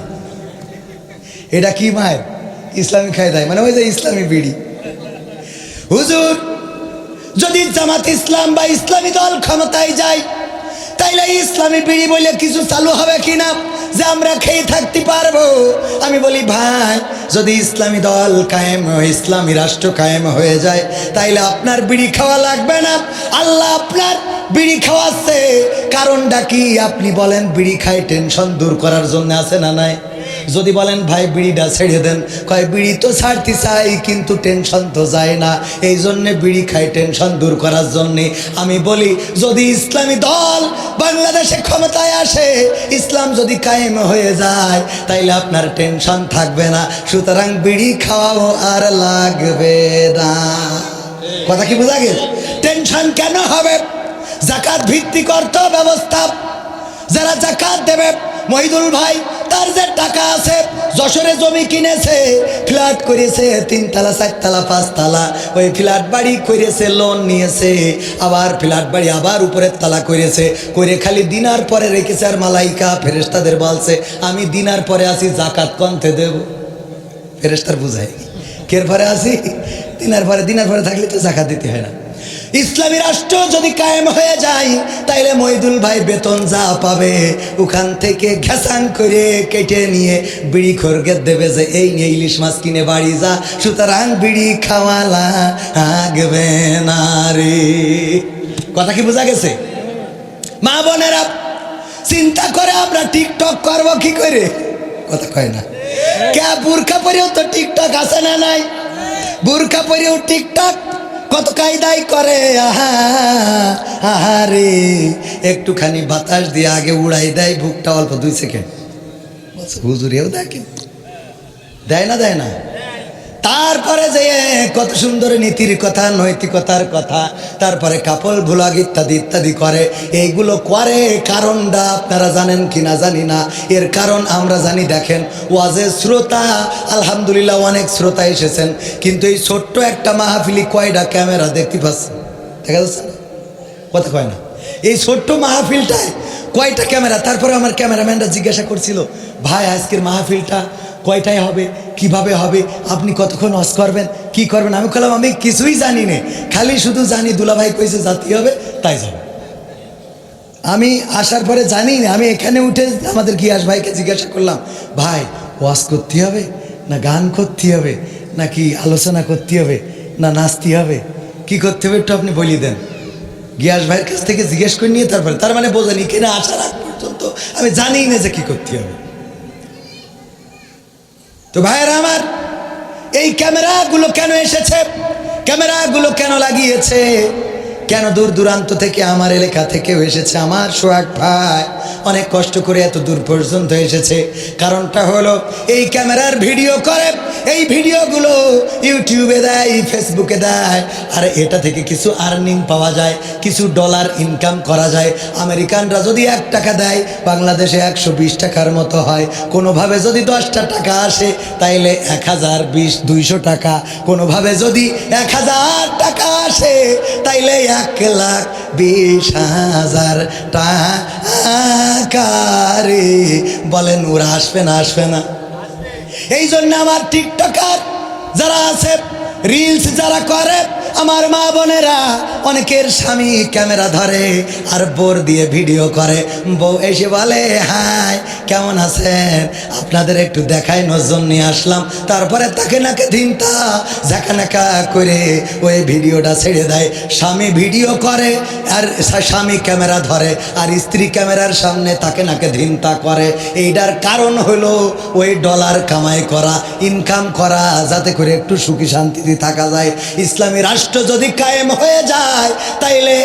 এটা কি মায়ের ইসলামী কায়দায়, মানে ওই যে ইসলামী বিড়ি। হুজুর যদি জামাত ইসলাম বা ইসলামী দল ক্ষমতায় যায় তাইলে ইসলামী বিড়ি বলে কিছু চালু হবে কিনা যে আমরা খেয়ে থাকতে পারবো? আমি বলি ভাই, যদি ইসলামী দল কায়েম, ইসলামী রাষ্ট্র কায়েম হয়ে যায় তাইলে আপনার বিড়ি খাওয়া লাগবে না। আল্লাহ আপনার বিড়ি খাওয়াচ্ছে, কারণটা কি আপনি বলেন? বিড়ি খাই টেনশন দূর করার জন্য, আছে না নাই? যদি বলেন ভাই বিড়িটা ছেড়ে দেন, কয় বিড়ি তো ছাড়তে চাই কিন্তু টেনশন তো যায় না, এই জন্যে বিড়ি খাই টেনশন দূর করার জন্যে। আমি বলি যদি ইসলামী দল বাংলাদেশে ক্ষমতায় আসে, ইসলাম যদি কায়েম হয়ে যায়, তাইলে আপনার টেনশন থাকবে না, সুতরাং বিড়ি খাওয়াও আর লাগবে না। কথা কি বোঝা গেল? টেনশন কেন হবে? জাকাত ভিত্তিক অর্থ ব্যবস্থা, যারা জাকাত দেবে, মহিদুল ভাই তার যে টাকা আছে, যশোরে জমি কিনেছে, ফ্ল্যাট করেছে, 3 তলা 4 তলা 5 তলা, ওই ফ্ল্যাট বাড়ি করেছে, লোন নিয়েছে, আবার ফ্ল্যাট বাড়ি আবার উপরের তলা করেছে, করে খালি দিনার পরে রেখেছে। আর মালাইকা ফেরেশতাদের বলছে আমি দিনার পরে আসি, জাকাত কমতে দেব। ফেরেশতার বুঝাই কের পরে আসি? দিনার পরে। দিনার পরে থাকলে তো জাকাত দিতে হয় না। ইসলামী রাষ্ট্র যদি কায়েম হয়ে যায়, তাইলে মহিদুল ভাই বেতন যা পাবে ওখান থেকে ঘেসাং করে কেটে নিয়ে বিড়ি খোরকে দেবে যে এই নিয়ে ইলিশ মাছ কিনে বাড়ি যা, সুতরাং বিড়ি খাওয়ালা আগবে না রে। কথা কি বোঝা গেছে? মা বোনেরা চিন্তা করে আমরা টিকটক করবো কি করে? কথা কয় না কে? বুরকা পরেও তো টিকটক আছে না নাই? বুরকা পরেও টিকটক কত কায়দাই করে। আহারে একটুখানি বাতাস দিয়ে আগে উড়াই দেয় বুকটা, অল্প 2 সেকেন্ড। হুজুরেও দেখে, দেয় না? দেয় না? তারপরে যে কত সুন্দর নীতির কথা, নৈতিকতার কথা, তারপরে কাপল ভুলাগ ইত্যাদি ইত্যাদি করে। এইগুলো করে কারণটা আপনারা জানেন কি না জানি না, এর কারণ আমরা জানি। দেখেন ওয়াজের শ্রোতা আলহামদুলিল্লাহ অনেক শ্রোতা এসেছেন, কিন্তু এই ছোট্ট একটা মাহফিলি কয়টা ক্যামেরা দেখতে পাচ্ছেন? দেখা যাচ্ছে না? কথা কয় না? এই ছোট্ট মাহফিলটায় কয়টা ক্যামেরা? তারপরে আমার ক্যামেরাম্যানরা জিজ্ঞাসা করছিল ভাই আজকের মাহফিলটা কয়টায় হবে, কিভাবে হবে, আপনি কতক্ষণ ওয়াজ করবেন, কি করবেন? আমি বললাম আমি কিছুই জানি না, খালি শুধু জানি দুলাভাই কইছে জাতি হবে তাই যাব। আমি আসার পরে জানি না, আমি এখানে উঠে আমাদের গিয়াস ভাইকে জিজ্ঞাসা করলাম ভাই ওয়াজ করতে হবে না গান করতে হবে নাকি আলোচনা করতে হবে না নাচতে হবে, কি করতে হবে একটু আপনি বলি দেন। গিয়াস ভাইয়ের কাছ থেকে জিজ্ঞেস করে নিয়ে তারপরে, তার মানে বোঝেন এখানে আসার আগ পর্যন্ত আমি জানি না যে কি করতে হবে। তো ভাইয়েরা আমার, এই ক্যামেরাগুলো কেন এসেছে, ক্যামেরাগুলো কেন লাগিয়েছে, কেন দূর দূরান্ত থেকে আমার এলাকা থেকেও এসেছে, আমার সোহাগ ভাই অনেক কষ্ট করে এত দূর পর্যন্ত এসেছে। কারণটা হলো এই ক্যামেরার ভিডিও করে, এই ভিডিওগুলো ইউটিউবে দেয়, ফেসবুকে দেয়, আর এটা থেকে কিছু আর্নিং পাওয়া যায়, কিছু ডলার ইনকাম করা যায়। আমেরিকানরা যদি 1 টাকা দেয়, বাংলাদেশে 120 টাকার মতো হয়। কোনোভাবে যদি 10টা টাকা আসে তাইলে 1020 200 টাকা, কোনোভাবে যদি 1000 টাকা আসে তাইলে 1,20,000 টাকা রে। বলেন ওরা আসবে না? আসবে না? এই জন্য আমার টিকটকার যারা আছে, রিলস যারা করে, আমার মা বোনেরা অনেকের স্বামী ক্যামেরা ধরে আর বোর দিয়ে ভিডিও করে, বউ এসে বলে হাই কেমন আছেন, আপনাদের একটু দেখাই নজর নিয়ে আসলাম। তারপরে তাকে নাকে ধিনতা ঝাঁকানাকা করে ওই ভিডিওটা ছেড়ে দেয়। স্বামী ভিডিও করে আর স্বামী ক্যামেরা ধরে, আর স্ত্রী ক্যামেরার সামনে তাকে নাকে ধিনতা করে। এইটার কারণ হলো ওই ডলার কামাই করা, ইনকাম করা, যাতে করে একটু সুখী শান্তিতে থাকা যায়। ইসলামী রাষ্ট্র যদি কায়েম হয়ে যায় তাইলে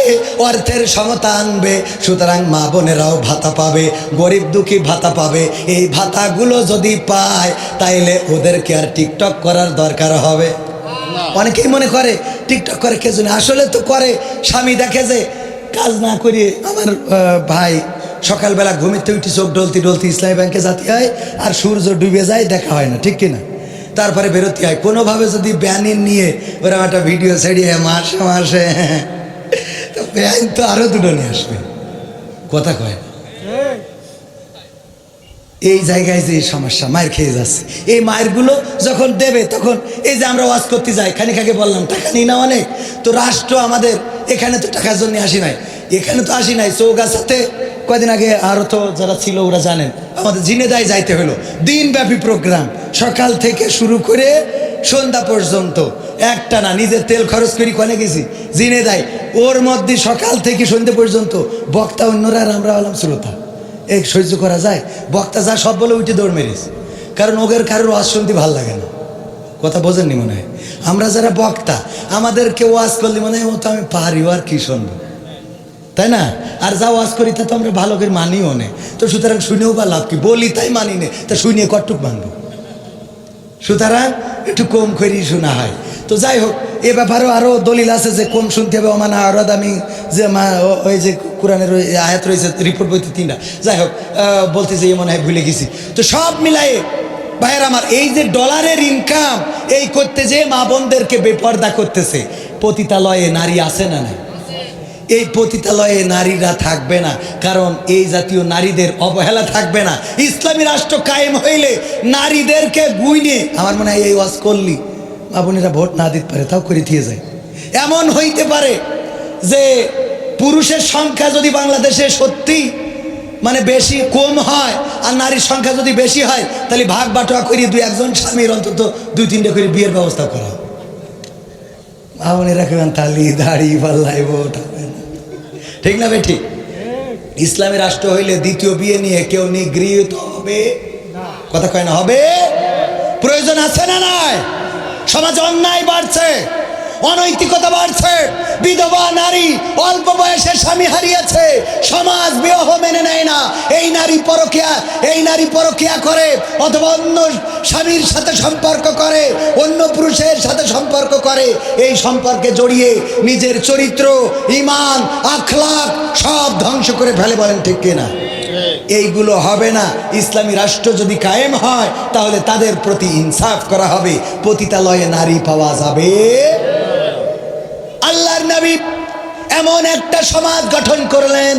অর্থের সমতা আনবে, সুতরাং মা বোনেরাও ভাতা পাবে, গরিব দুঃখী ভাতা পাবে। এই ভাতাগুলো যদি পায় তাইলে ওদেরকে আর টিকটক করার দরকার হবে। অনেকেই মনে করে টিকটক করে কে জন্য, আসলে তো করে স্বামী দেখে যে কাজ না করিয়ে। আমার ভাই সকালবেলা ঘুমিতে উঠি চোখ ডলতি ডলতি ইসলামী ব্যাংকে যেতে হয়, আর সূর্য ডুবে যায়, দেখা হয় না, ঠিক কিনা? তারপরে বেরোতে হয়। কোনোভাবে যদি ব্যানিন নিয়ে ওরা একটা ভিডিও ছেড়িয়ে মাসে মাসে, তো ব্যান তো আরো 2টো নিয়ে আসবে। কথা কয় এই জায়গায় যে সমস্যা, মায়ের খেয়ে যাচ্ছে। এই মায়েরগুলো যখন দেবে তখন এই যে আমরা ওয়াজ করতে যাই, খানিক আগে বললাম টাকা নিই না অনেক, তো রাষ্ট্র আমাদের এখানে তো টাকার জন্য আসি নাই, এখানে তো আসি নাই। চৌগাছাতে কয়দিন আগে আরও তো যারা ছিল ওরা জানেন, আমাদের ঝিনেদায় যাইতে হলো, দিনব্যাপী প্রোগ্রাম, সকাল থেকে শুরু করে সন্ধ্যা পর্যন্ত একটা না, নিজের তেল খরচ করি কনে গেছি ঝিনেদায়, ওর মধ্যে সকাল থেকে সন্ধ্যা পর্যন্ত বক্তা অন্যরা আর আমরা হলাম শ্রোতা। এক সহ্য করা যায়? বক্তা যা সব বলে উঠে দৌড় মেরিস, কারণ ওদের কারোর ওয়াজ শুনতে ভাল লাগে না। কথা বোঝেননি মনে হয়? আমরা যারা বক্তা, আমাদেরকে ওয়াজ করলে মনে হয় ও তো আমি পারি, আর কি শুনবো, তাই না? আর যা ওয়াজ করি তা তো আমরা ভালো করে মানিও নে, তো সুতরাং শুনেও বা লাভ কি, বলি তাই মানি নে, তা শুনিয়ে কটুক মানবো, সুতরাং একটু কম করেই শোনা হয়। তো যাই হোক, এ ব্যাপারেও আরও দলিল আছে যে কম শুনতে হবে। ওমানা আরদ, আমি যে ওই যে কোরআনের ওই আয়াত রয়েছে রিপোর্ট বইতে 3টা, যাই হোক বলতে যে মনে হয় ভুলে গেছি। তো সব মিলাই ভাইয়ের আমার, এই যে ডলারের ইনকাম এই করতে যে মা বোনদেরকে বেপর্দা করতেছে, পতিতালয়ে নারী আছে না নাই? এই পতিতালয়ে নারীরা থাকবে না, কারণ এই জাতীয় নারীদের অবহেলা থাকবে না। ইসলামী রাষ্ট্র কায়েম হইলে নারীদেরকে গুইনে, আমার মনে হয় এই ওয়াজ করলি মা বোনেরা ভোট না দিতে পারে, তাও করে দিয়ে যায়। এমন হইতে পারে যে পুরুষের সংখ্যা যদি বাংলাদেশে সত্যি মানে বেশি কম হয়, আর নারীর সংখ্যা যদি বেশি হয়, তাহলে ভাগ বাটোয়া করিয়ে 2-1 স্বামীর অন্তত 2-3টে করে বিয়ের ব্যবস্থা করা। মা বোনেরা কেমন তালি দাড়ি পাল্লাইব, ঠিক না? ঠিক। ইসলামী রাষ্ট্র হইলে দ্বিতীয় বিয়ে নিয়ে কেউ নিগৃহীত হবে, কথা কয় না, হবে? প্রয়োজন আছে না নাই? সমাজে অন্যায় বাড়ছে, অনৈতিকতা বাড়ছে, বিধবা নারী অল্প বয়সে স্বামী হারিয়েছে, সমাজ বিবাহ মেনে নেয় না। এই নারী পরকীয়া করে, অথবা অন্য স্বামীর সাথে সম্পর্ক করে, অন্য পুরুষের সাথে সম্পর্ক করে, এই সম্পর্কে জড়িয়ে নিজের চরিত্র, ঈমান, আখলাক সব ধ্বংস করে ফেলে। বলেন ঠিক কিনা? এইগুলো হবে না। ইসলামী রাষ্ট্র যদি কায়েম হয়, তাহলে তাদের প্রতি ইনসাফ করা হবে, পতিতালয়ে নারী পাওয়া যাবে। আল্লাহর নবী এমন একটা সমাজ গঠন করলেন,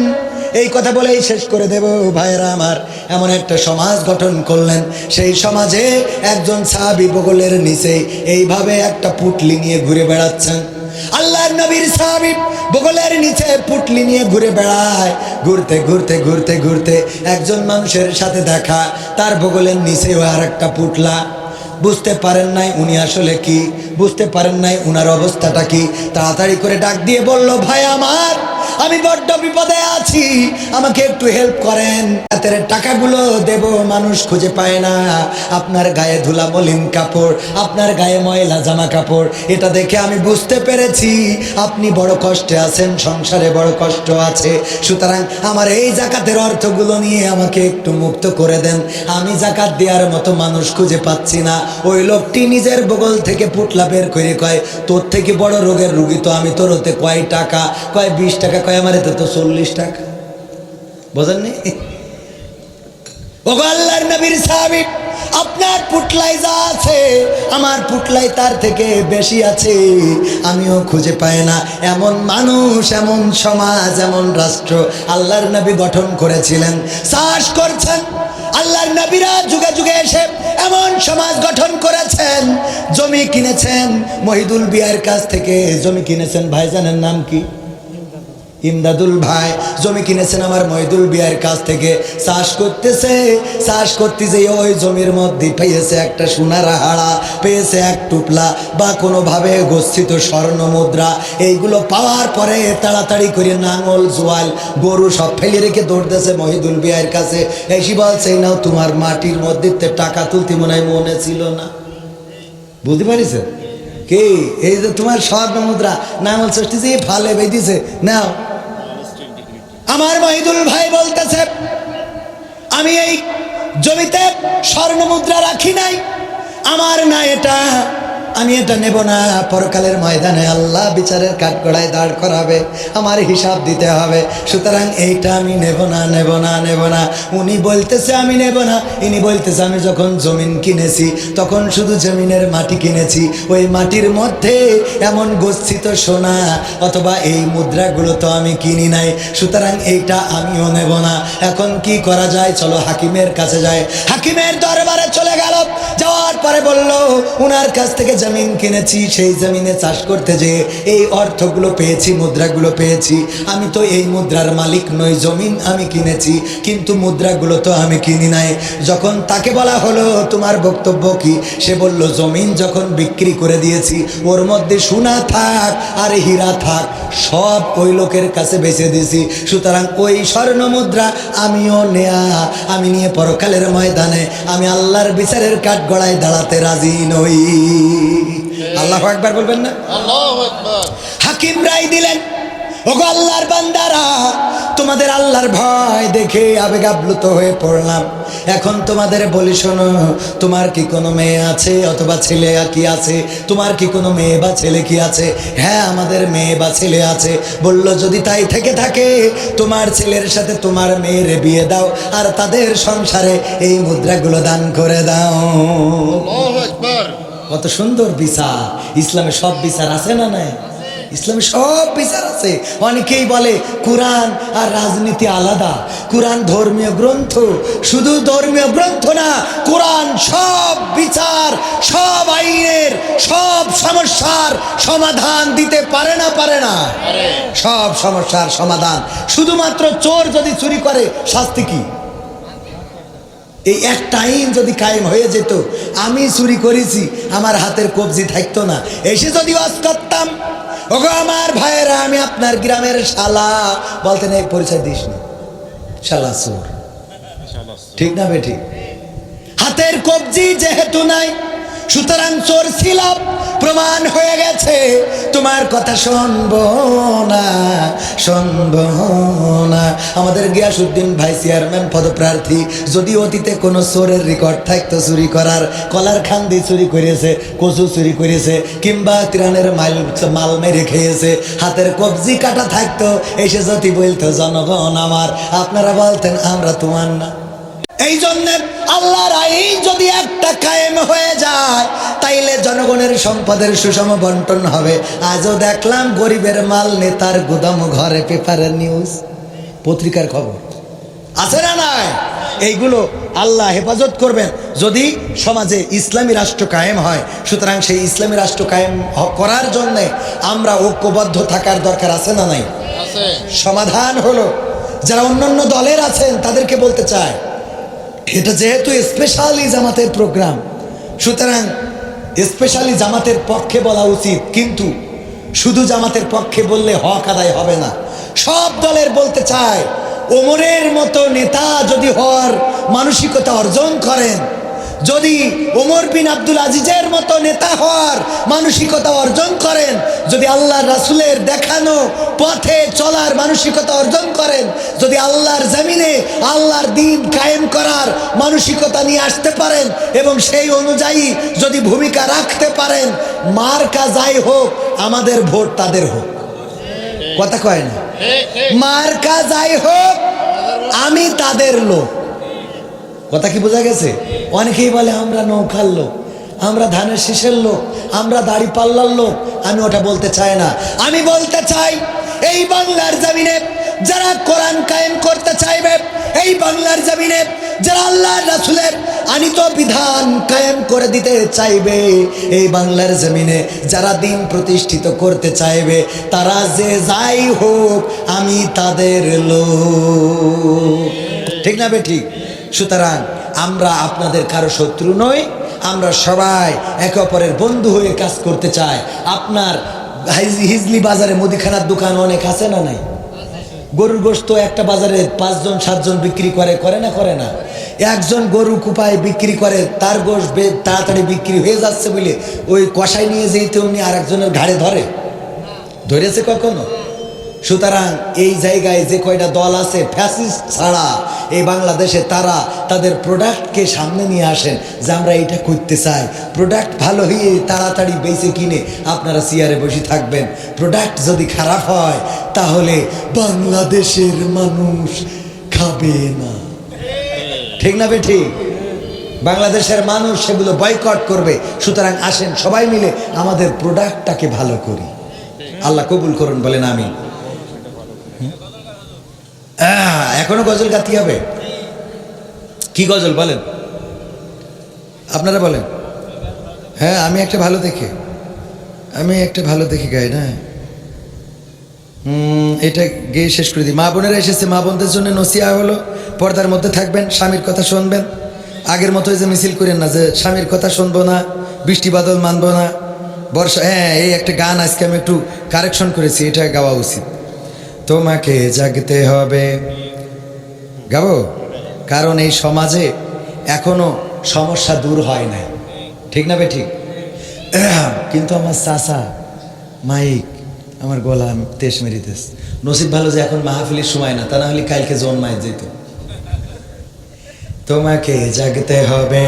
এই কথা বলেই শেষ করে দেব ভাইরা আমার। এমন একটা সমাজ গঠন করলেন, সেই সমাজে একজন সাহাবী বগলের নিচে এইভাবে একটা পুটলি নিয়ে ঘুরে বেড়াচ্ছেন। আল্লাহর নবীর সাহাবী বগলের নিচে পুটলি নিয়ে ঘুরে বেড়ায়। ঘুরতে ঘুরতে ঘুরতে ঘুরতে একজন মানুষের সাথে দেখা, তার বগলের নিচেও আর একটা পুটলা। বুঝতে পারেন নাই উনি আসলে কি, বুঝতে পারেন নাই উনার অবস্থাটা কি। তাড়াতাড়ি করে ডাক দিয়ে বলল, ভাই আমার, আমি বড্ড বিপদে আছি, আমাকে একটু হেল্প করেন। হাতের টাকাগুলো দেব, মানুষ খুঁজে পায় না। আপনার গায়ে ধুলা মলিন কাপড়, আপনার গায়ে ময়লা জামা কাপড়, এটা দেখে আমি বুঝতে পেরেছি আপনি বড় কষ্টে আছেন, সংসারে বড় কষ্ট আছে। সুতরাং আমার এই জাকাতের অর্থগুলো নিয়ে আমাকে একটু মুক্ত করে দেন, আমি জাকাত দেওয়ার মতো মানুষ খুঁজে পাচ্ছি না। ওই লোকটি নিজের বগল থেকে পুটলা বের করে কয়, তোর থেকে বড় রোগের রুগী তো আমি, তোর হতে কয় টাকা? কয় 20 টাকা। কয় আমার এতে তো 40 টাকা। বোঝেননি? ওগো আল্লাহর নবীর সাহাবী, আপনার পুটলাই যা আছে আমার পুটলাই তার থেকে বেশি আছে, আমিও খুঁজে পাই না। এমন মানুষ, এমন সমাজ, এমন রাষ্ট্র আল্লাহর নবী গঠন করেছিলেন। চাষ করছেন আল্লাহর নবীরা, যুগে যুগে এসে এমন সমাজ গঠন করেছেন। জমি কিনেছেন মহিদুল বিয়ার কাছ থেকে, জমি কিনেছেন ভাইজানের নাম কি? ইমদাদুল ভাই জমি কিনেছেন আমার মহিদুল বিয়ার কাছ থেকে। চাষ করতেছে, চাষ করতে যেয়ে ওই জমির মধ্যে পেয়েছে একটা সোনার হাড়া, পেয়েছে এক টুপলা বা কোনোভাবে গচ্ছিত স্বর্ণ মুদ্রা। এইগুলো পাওয়ার পরে তাড়াতাড়ি করে নাঙল, জোয়াল, গরু সব ফেলে রেখে দৌড়তেছে মহিদুল বিয়ার কাছে। এসে বলছে, নাও তোমার মাটির মধ্যে টাকা তুলতে মনে ছিল না। বুঝতে পারিস কি? এই যে তোমার স্বর্ণ মুদ্রা, নাঙল ষষ্ঠী যে ফালে বেঁধেছে, নাও। আমার মহিদুল ভাই বলতেছে, আমি এই জমিতে স্বর্ণ মুদ্রা রাখি নাই, আমার না এটা, আমি এটা নেব না। পরকালের ময়দানে আল্লাহ বিচারের কাঠগড়ায় দাঁড় করাবে, আমার হিসাব দিতে হবে। সুতরাং এইটা আমি নেব না, নেব না, নেব না। উনি বলতেছে আমি নেব না, ইনি বলতেছে আমি যখন জমিন কিনেছি তখন শুধু জমিনের মাটি কিনেছি, ওই মাটির মধ্যে এমন গচ্ছিত সোনা অথবা এই মুদ্রাগুলো তো আমি কিনি নাই, সুতরাং এইটা আমিও নেব না। এখন কি করা যায়? চলো হাকিমের কাছে যায়। হাকিমের দরবারে চলে গেল, যাওয়ার পরে বলল, উনার কাছ থেকে জমিন কিনেছি, সেই জমিনে চাষ করতে যেয়ে এই অর্থগুলো পেয়েছি, মুদ্রাগুলো পেয়েছি। আমি তো এই মুদ্রার মালিক নই, জমিন আমি কিনেছি, কিন্তু মুদ্রাগুলো তো আমি কিনি নাই। যখন তাকে বলা হলো তোমার বক্তব্য কি, সে বলল জমিন যখন বিক্রি করে দিয়েছি, ওর মধ্যে সোনা থাক আর হীরা থাক, সব ওই লোকের কাছে বেচে দিয়েছি। সুতরাং ওই স্বর্ণ মুদ্রা আমিও নেয়া, আমি নিয়ে পরকালের ময়দানে আমি আল্লাহর বিচারের কাঠগড়ায় দাঁড়াতে রাজি নই। আল্লাহু আকবার বলবেন না? আল্লাহু আকবার। হাকিম রায় দিলেন, ওগো আল্লাহর বান্দারা, তোমাদের আল্লাহর ভয় দেখে আবেগ আপ্লুত হয়ে পড়লাম। এখন তোমাদের বলি শোনো, তোমার কি কোনো মেয়ে আছে অথবা ছেলে কি আছে? তোমার কি কোনো মেয়ে বা ছেলে কি আছে? হ্যাঁ, আমাদের মেয়ে বা ছেলে আছে। বলল যদি তাই থেকে থাকে, তোমার ছেলের সাথে তোমার মেয়ের বিয়ে দাও আর তাদের সংসারে এই মুদ্রাগুলো দান করে দাও। আল্লাহু আকবার। কত সুন্দর বিচার! ইসলামে সব বিচার আছে না নাই? ইসলামে সব বিচার আছে। অনেকেই বলে কোরআন আর রাজনীতি আলাদা। কোরআন ধর্মীয় গ্রন্থ, শুধু ধর্মীয় গ্রন্থ না, কোরআন সব বিচার, সব আইনের, সব সমস্যার সমাধান দিতে পারে না? পারে না? সব সমস্যার সমাধান। শুধুমাত্র চোর যদি চুরি করে শাস্তি কি? এই একটা আইন যদি কায়েম হয়ে যেত, আমি চুরি করেছি, আমার হাতের কবজি থাকতো না, এসে যদি ওয়াজ করতাম, ওগো আমার ভাইয়েরা, আমি আপনার গ্রামের শালা, বলতেন এই পরিচয় দিস না, শালা চোর। ঠিক না বেঠিক? হাতের কবজি যেহেতু নাই, সুতরাং চোর ছিলাম, প্রমাণ হয়ে গেছে। তোমার কথা শুনবো না, শুনবো না। আমাদের গিয়াসউদ্দিন ভাই চেয়ারম্যান পদপ্রার্থী, যদি অতীতে কোনো চোরের রেকর্ড থাকতো, চুরি করার, কলার খান্দি চুরি করেছে, কচু চুরি করেছে, কিংবা ত্রাণের মাল মেরে খেয়েছে, হাতের কবজি কাটা থাকতো, এসে যদি বলতো জনগণ আমার, আপনারা বলতেন আমরা তোমার না। এই জন্য আল্লাহর আইন যদি একটা কায়েম হয়ে যায়, তাইলে জনগণের সম্পদের সুষম বন্টন হবে। আজও দেখলাম গরিবের মাল নেতার গুদাম ঘরে, পেপারের নিউজ, পত্রিকার খবর আছে না নাই? এইগুলো আল্লাহ হেফাজত করবেন যদি সমাজে ইসলামী রাষ্ট্র কায়েম হয়। সুতরাং সেই ইসলামী রাষ্ট্র কায়েম করার জন্যে আমরা ঐক্যবদ্ধ থাকার দরকার আছে না নাই? আছে। সমাধান হলো, যারা অন্যান্য দলের আছেন তাদেরকে বলতে চায়, এটা যেহেতু স্পেশালি জামাতের প্রোগ্রাম, সুতরাং স্পেশালি জামাতের পক্ষে বলা উচিত, কিন্তু শুধু জামাতের পক্ষে বললে হক আদায় হবে না। সব দলের বলতে চায়, ওমরের মতো নেতা যদি হওয়ার মানসিকতা অর্জন করেন, যদি ওমর বিন আব্দুল আজিজের মতো নেতা হওয়ার মানসিকতা অর্জন করেন, যদি আল্লাহর রাসূলের দেখানো পথে চলার মানসিকতা অর্জন করেন, যদি আল্লাহর জমিনে আল্লাহর দ্বীন কায়েম করার মানসিকতা নিয়ে আসতে পারেন এবং সেই অনুযায়ী যদি ভূমিকা রাখতে পারেন, মার্কা যাই হোক, আমাদের ভোট তাদের হোক। কথা কয় না? মার্কা যাই হোক, আমি তাদের লোক। কথা কি বোঝা গেছে? অনেকেই বলে আমরা নৌকার লোক, আমরা ধানের শীষের লোক, আমরা দাড়ি পাল্লার লোক। আমি ওটা বলতে চাই না। আমি বলতে চাই, এই বাংলার জমিনে যারা কোরআন কায়েম করতে চাইবে, এই বাংলার জমিনে যারা আল্লাহ রাসূলের আনিত বিধান কায়েম করে দিতে চাইবে, এই বাংলার জমিনে যারা দিন প্রতিষ্ঠিত করতে চাইবে, তারা যে যাই হোক, আমি তাদের লোক। ঠিক না বেঠিক? সুতরাং আমরা আপনাদের কারো শত্রু নই, আমরা সবাই একে অপরের বন্ধু হয়ে কাজ করতে চাই। আপনার হিজলি বাজারে মুদিখানার দোকান অনেক আছে না নাই? গরুর গোশত একটা বাজারে 5 জন 7 জন বিক্রি করে না করে না? একজন গরু কুপায় বিক্রি করে, তার গোশ তাড়াতাড়ি বিক্রি হয়ে যাচ্ছে বলে ওই কষাই নিয়ে যেতে উনি আর একজনের ঘাড়ে ধরেছে কখনো? সুতরাং এই জায়গায় যে কয়টা দল আছে ফ্যাসিস্ট ছাড়া এই বাংলাদেশে, তারা তাদের প্রোডাক্টকে সামনে নিয়ে আসেন যে আমরা এটা করতে চাই। প্রোডাক্ট ভালো হয়ে তাড়াতাড়ি বেঁচে কিনে আপনারা চেয়ারে বসে থাকবেন। প্রোডাক্ট যদি খারাপ হয়, তাহলে বাংলাদেশের মানুষ খাবে না। ঠিক না বেঠিক? বাংলাদেশের মানুষ সেগুলো বয়কট করবে। সুতরাং আসেন সবাই মিলে আমাদের প্রোডাক্টটাকে ভালো করি। আল্লাহ কবুল করুন, বলেন আমিন। এখনো গজল গাতে হবে? কি গজল বলেন? আপনারা বলেন। হ্যাঁ আমি একটা ভালো দেখে গাই না। এটা গিয়ে শেষ করে দিই। মা বোনেরা এসেছে, মা বোনদের জন্য নসিহা হলো, পর্দার মধ্যে থাকবেন, স্বামীর কথা শুনবেন। আগের মতো যে মিছিল করেন না যে স্বামীর কথা শুনবো না, বৃষ্টি বাদল মানবো না, বর্ষা। হ্যাঁ এই একটা গান আজকে আমি একটু কারেকশন করেছি, এটা গাওয়া উচিত। তোমাকে জাগতে হবে, গাবো, কারণ এই সমাজে এখনো সমস্যা দূর হয় না, ঠিক না বে ঠিক? কিন্তু আমার চাচা মাইক আমার গলা তেস মেরিতেস। নসিব ভালো যে এখন মাহফিলের সময় না, তা না হলে কালকে জন্মায় যেত। তোমাকে জাগতে হবে,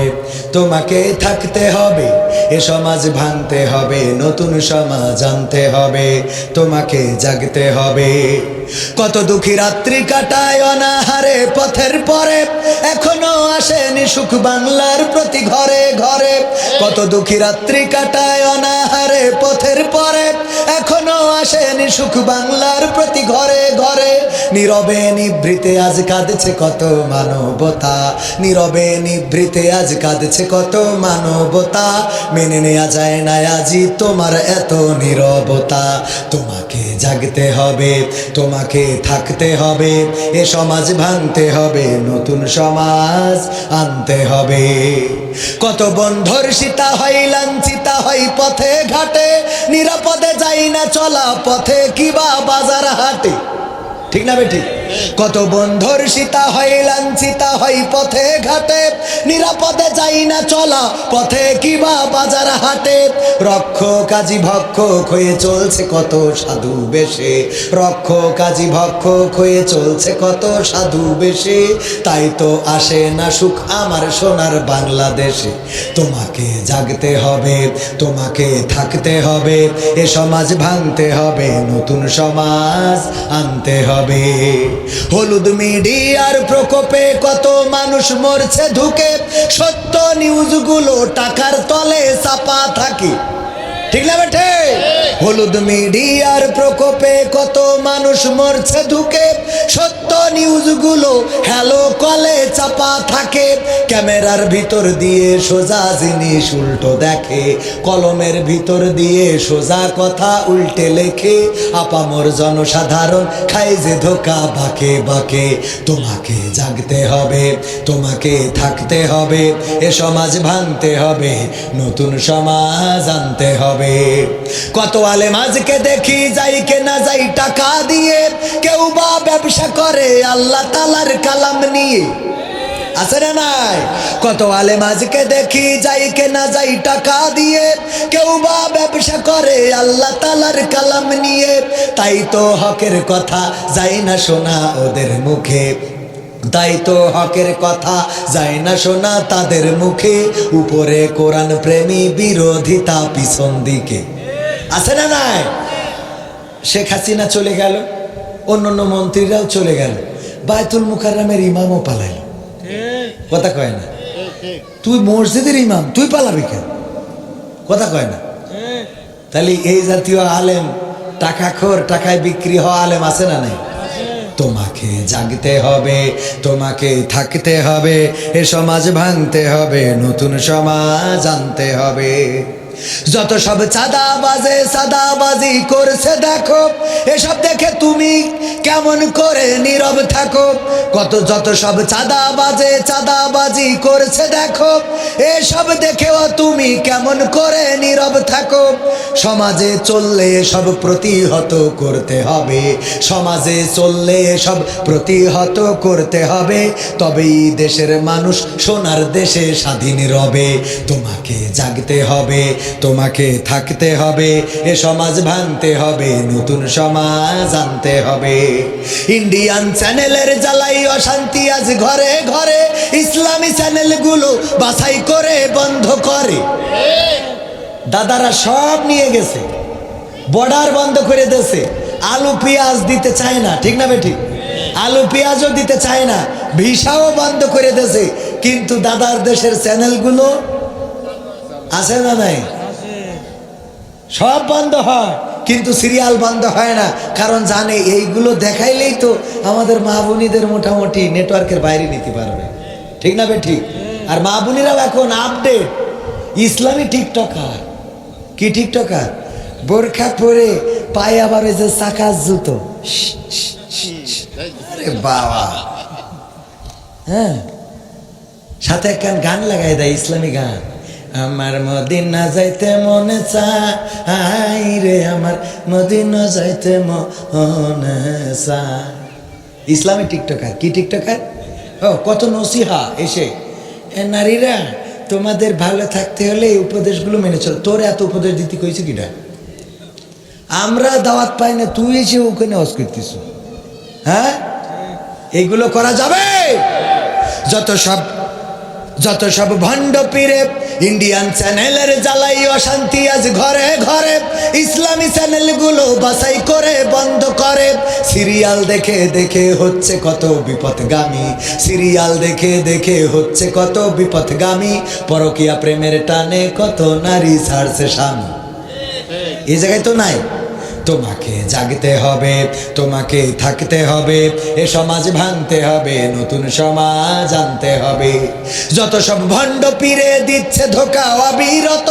তোমাকে থাকতে হবে, এ সমাজ ভাঙতে হবে, নতুন সমাজ আনতে হবে। তোমাকে জাগতে হবে। কত দুঃখী রাত্রি কাটায় অনাহারে পথের পরে, এখনো আসেনি সুখ বাংলার প্রতি ঘরে ঘরে। কত দুঃখী রাত্রি কাটায় অনাহারে পথের পরে, এখনো আসেনি সুখ বাংলার প্রতি ঘরে ঘরে। নীরবে নিভৃতে আজ কাঁদছে কত মানবতা, নীরবে নিভৃতে আজ কাঁদছে কত মানবতা। মেনে নেওয়া যায় না আজি তোমার এত নীরবতা। তোমাকে জাগতে হবে, তোমাকে থাকতে হবে, এ সমাজ ভাঙতে হবে, নতুন সমাজ আনতে হবে। কত বন্ধুর সীতা হয় লাঞ্ছিতা হয় পথে ঘাটে, নিরাপদে যাই না চলা পথে কিবা বাজার হাটে, ঠিক না বেঠিক? কত বন্ধুর সীতা হয় লাঞ্ছিতা হয় পথে ঘাটে, নিরাপদে যাই না চলা পথে কিবা বাজার হাটে। রক্ষ কাজী ভক্ষক হয়ে চলছে কত সাধু বেশে, রক্ষ কাজী ভক্ষক হয়ে চলছে কত সাধু বেশে। তাই তো আসে না সুখ আমার সোনার বাংলাদেশে। তোমাকে জাগতে হবে, তোমাকে থাকতে হবে, এ সমাজ ভাঙতে হবে, নতুন সমাজ আনতে হবে। হলুদ মিডিয়ার প্রকোপে কত মানুষ মরছে ঢুকে, সত্য নিউজগুলো টাকার তলে চাপা থাকে, ঠিক না বেঠে? হলুদ মিডিয়ার প্রকোপে কত মানুষ মরছে ঢুকে, সত্য নিউজগুলো হ্যালো কলে চাপা থাকে। ক্যামেরার ভিতর দিয়ে সোজা জিনিস উল্টো দেখে, কলমের ভিতর দিয়ে সোজা কথা উল্টে লেখে। আপামর জনসাধারণ খাই যে ধোকা বাঁকে বাঁকে। তোমাকে জাগতে হবে, তোমাকে থাকতে হবে, এ সমাজ ভাঙতে হবে, নতুন সমাজ আনতে হবে। কত আলেম আজকে দেখি যাই কে না যাই টাকা দিয়ে, কেউ বা ব্যবসা করে আল্লাহ তাআলার কালাম নিয়ে, আছে না নাই? কত আলেম আজকে দেখি যাই কে না যাই টাকা দিয়ে, কেউ বা ব্যবসা করে আল্লাহ তাআলার কালাম নিয়ে। তাই তো হকের কথা যায় না শোনা ওদের মুখে, তাই তো হকের কথা যায় না শোনা তাদের মুখে। উপরে কোরআন প্রেমী, বিরোধিতা পিছন দিকে, আছে না নাই? শেখ হাসিনা চলে গেল, অন্যান্য মন্ত্রীরাও চলে গেল, বায়তুল মুকাররমের ইমামও পালাইল। কথা কয় না? তুই মসজিদের ইমাম, তুই পালাবি কেন? কথা কয় না? তাহলে এই জাতীয় আলেম, টাকাখোর, টাকায় বিক্রি হওয়া আলেম আছে না নাই? তোমাকে জাগতে হবে, তোমাকে থাকতে হবে, এ সমাজ ভাঙতে হবে, নতুন সমাজ আনতে হবে। যত সব চাঁদাবাজে চাঁদাবাজি করছে দেখো, এসব দেখে তুমি কেমন করে নীরব থাকো। যত সব চাঁদাবাজে চাঁদাবাজি করছে দেখো, এসব দেখেও তুমি কেমন করে নীরব থাকো। সমাজে চললে এসব প্রতিহত করতে হবে, সমাজে চললে এসব প্রতিহত করতে হবে, তবেই দেশের মানুষ সোনার দেশে স্বাধীন রবে। তোমাকে জাগতে হবে, তোমাকে থাকতে হবে, এ সমাজ ভাঙতে হবে, নতুন সমাজ আনতে হবে। ইন্ডিয়ান চ্যানেলের জ্বালাই অশান্তি আজ ঘরে ঘরে, ইসলামী চ্যানেলগুলো বাছাই করে বন্ধ করে। দাদারা সব নিয়ে গেছে, বর্ডার বন্ধ করে দিয়েছে, আলু পেঁয়াজ দিতে চায় না, ঠিক না বেঠি? আলু পেঁয়াজও দিতে চায় না, ভিসাও বন্ধ করে দিয়েছে। কিন্তু দাদার দেশের চ্যানেলগুলো আছে না নাই? সব বন্ধ হয়, কিন্তু সিরিয়াল বন্ধ হয় না, কারণ জানে এইগুলো দেখাইলেই তো আমাদের মা বোনীদের মোটামুটি নেটওয়ার্কের বাইরে নিতে পারবে, ঠিক না বে ঠিক? আর মা বোনীরাও এখন আপডেট, ইসলামী টিকটকার। কি টিকটকার? বোরখা পরে পায়ে আবার ওই যে চাকার জুতো। আরে বাবা, হ্যাঁ, সাথে একখান গান লাগাই দেয়, ইসলামী গান। আমার মদিনা যাইতে মনে চাই রে, আমার মদিনা যাইতে মনে চায়। ইসলামী টিকটকার। কি টিকটকার? ও কত নসিহা এসে, এ নারীরা তোমাদের ভালো থাকতে হলে এই উপদেশগুলো মেনে চলো। তোর এত উপদেশ দিতে কইছে কিটা? আমরা দাওয়াত পাই না, তুই এসে ওখানে অস করতিস। হ্যাঁ, এইগুলো করা যাবে? যত সব ভণ্ড পীরে ইন্ডিয়ান চ্যানেলের জ্বালাই অশান্তি আজ ঘরে ঘরে। ইসলামী চ্যানেলগুলো বাছাই করে বন্ধ করে। সিরিয়াল দেখে দেখে হচ্ছে কত বিপথগামী, সিরিয়াল দেখে দেখে হচ্ছে কত বিপথগামী। পরকীয়া প্রেমের টানে কত নারী ছাড়ছে স্বামী। এই জায়গায় তো নাই। তোমাকে জাগতে হবে, তোমাকে থাকতে হবে, এ সমাজ ভাঙতে হবে, নতুন সমাজ আনতে হবে। যত সব ভণ্ড পীরে দিচ্ছে ধোকা অবিরত,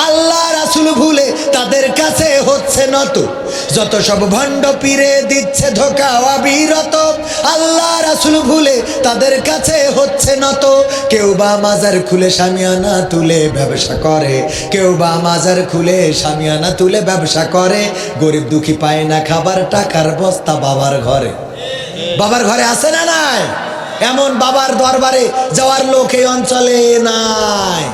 আল্লাহ রাসূল ভুলে তাদের কাছে হচ্ছে নত। যত সব ভণ্ড পীরে দিচ্ছে ধোকা অবিরত, আল্লাহ রাসূল ভুলে তাদের কাছে হচ্ছে নত। কেউ বা মাজার খুলে শামিয়ানা তুলে ব্যবসা করে, কেউ বা মাজার খুলে শামিয়ানা তুলে ব্যবসা করে। গরিব দুঃখী পায় না খাবার, টাকার বস্তা বাবার ঘরে। বাবার ঘরে আছে না নাই? এমন বাবার দরবারে যাওয়ার লোক এই অঞ্চলে নাই।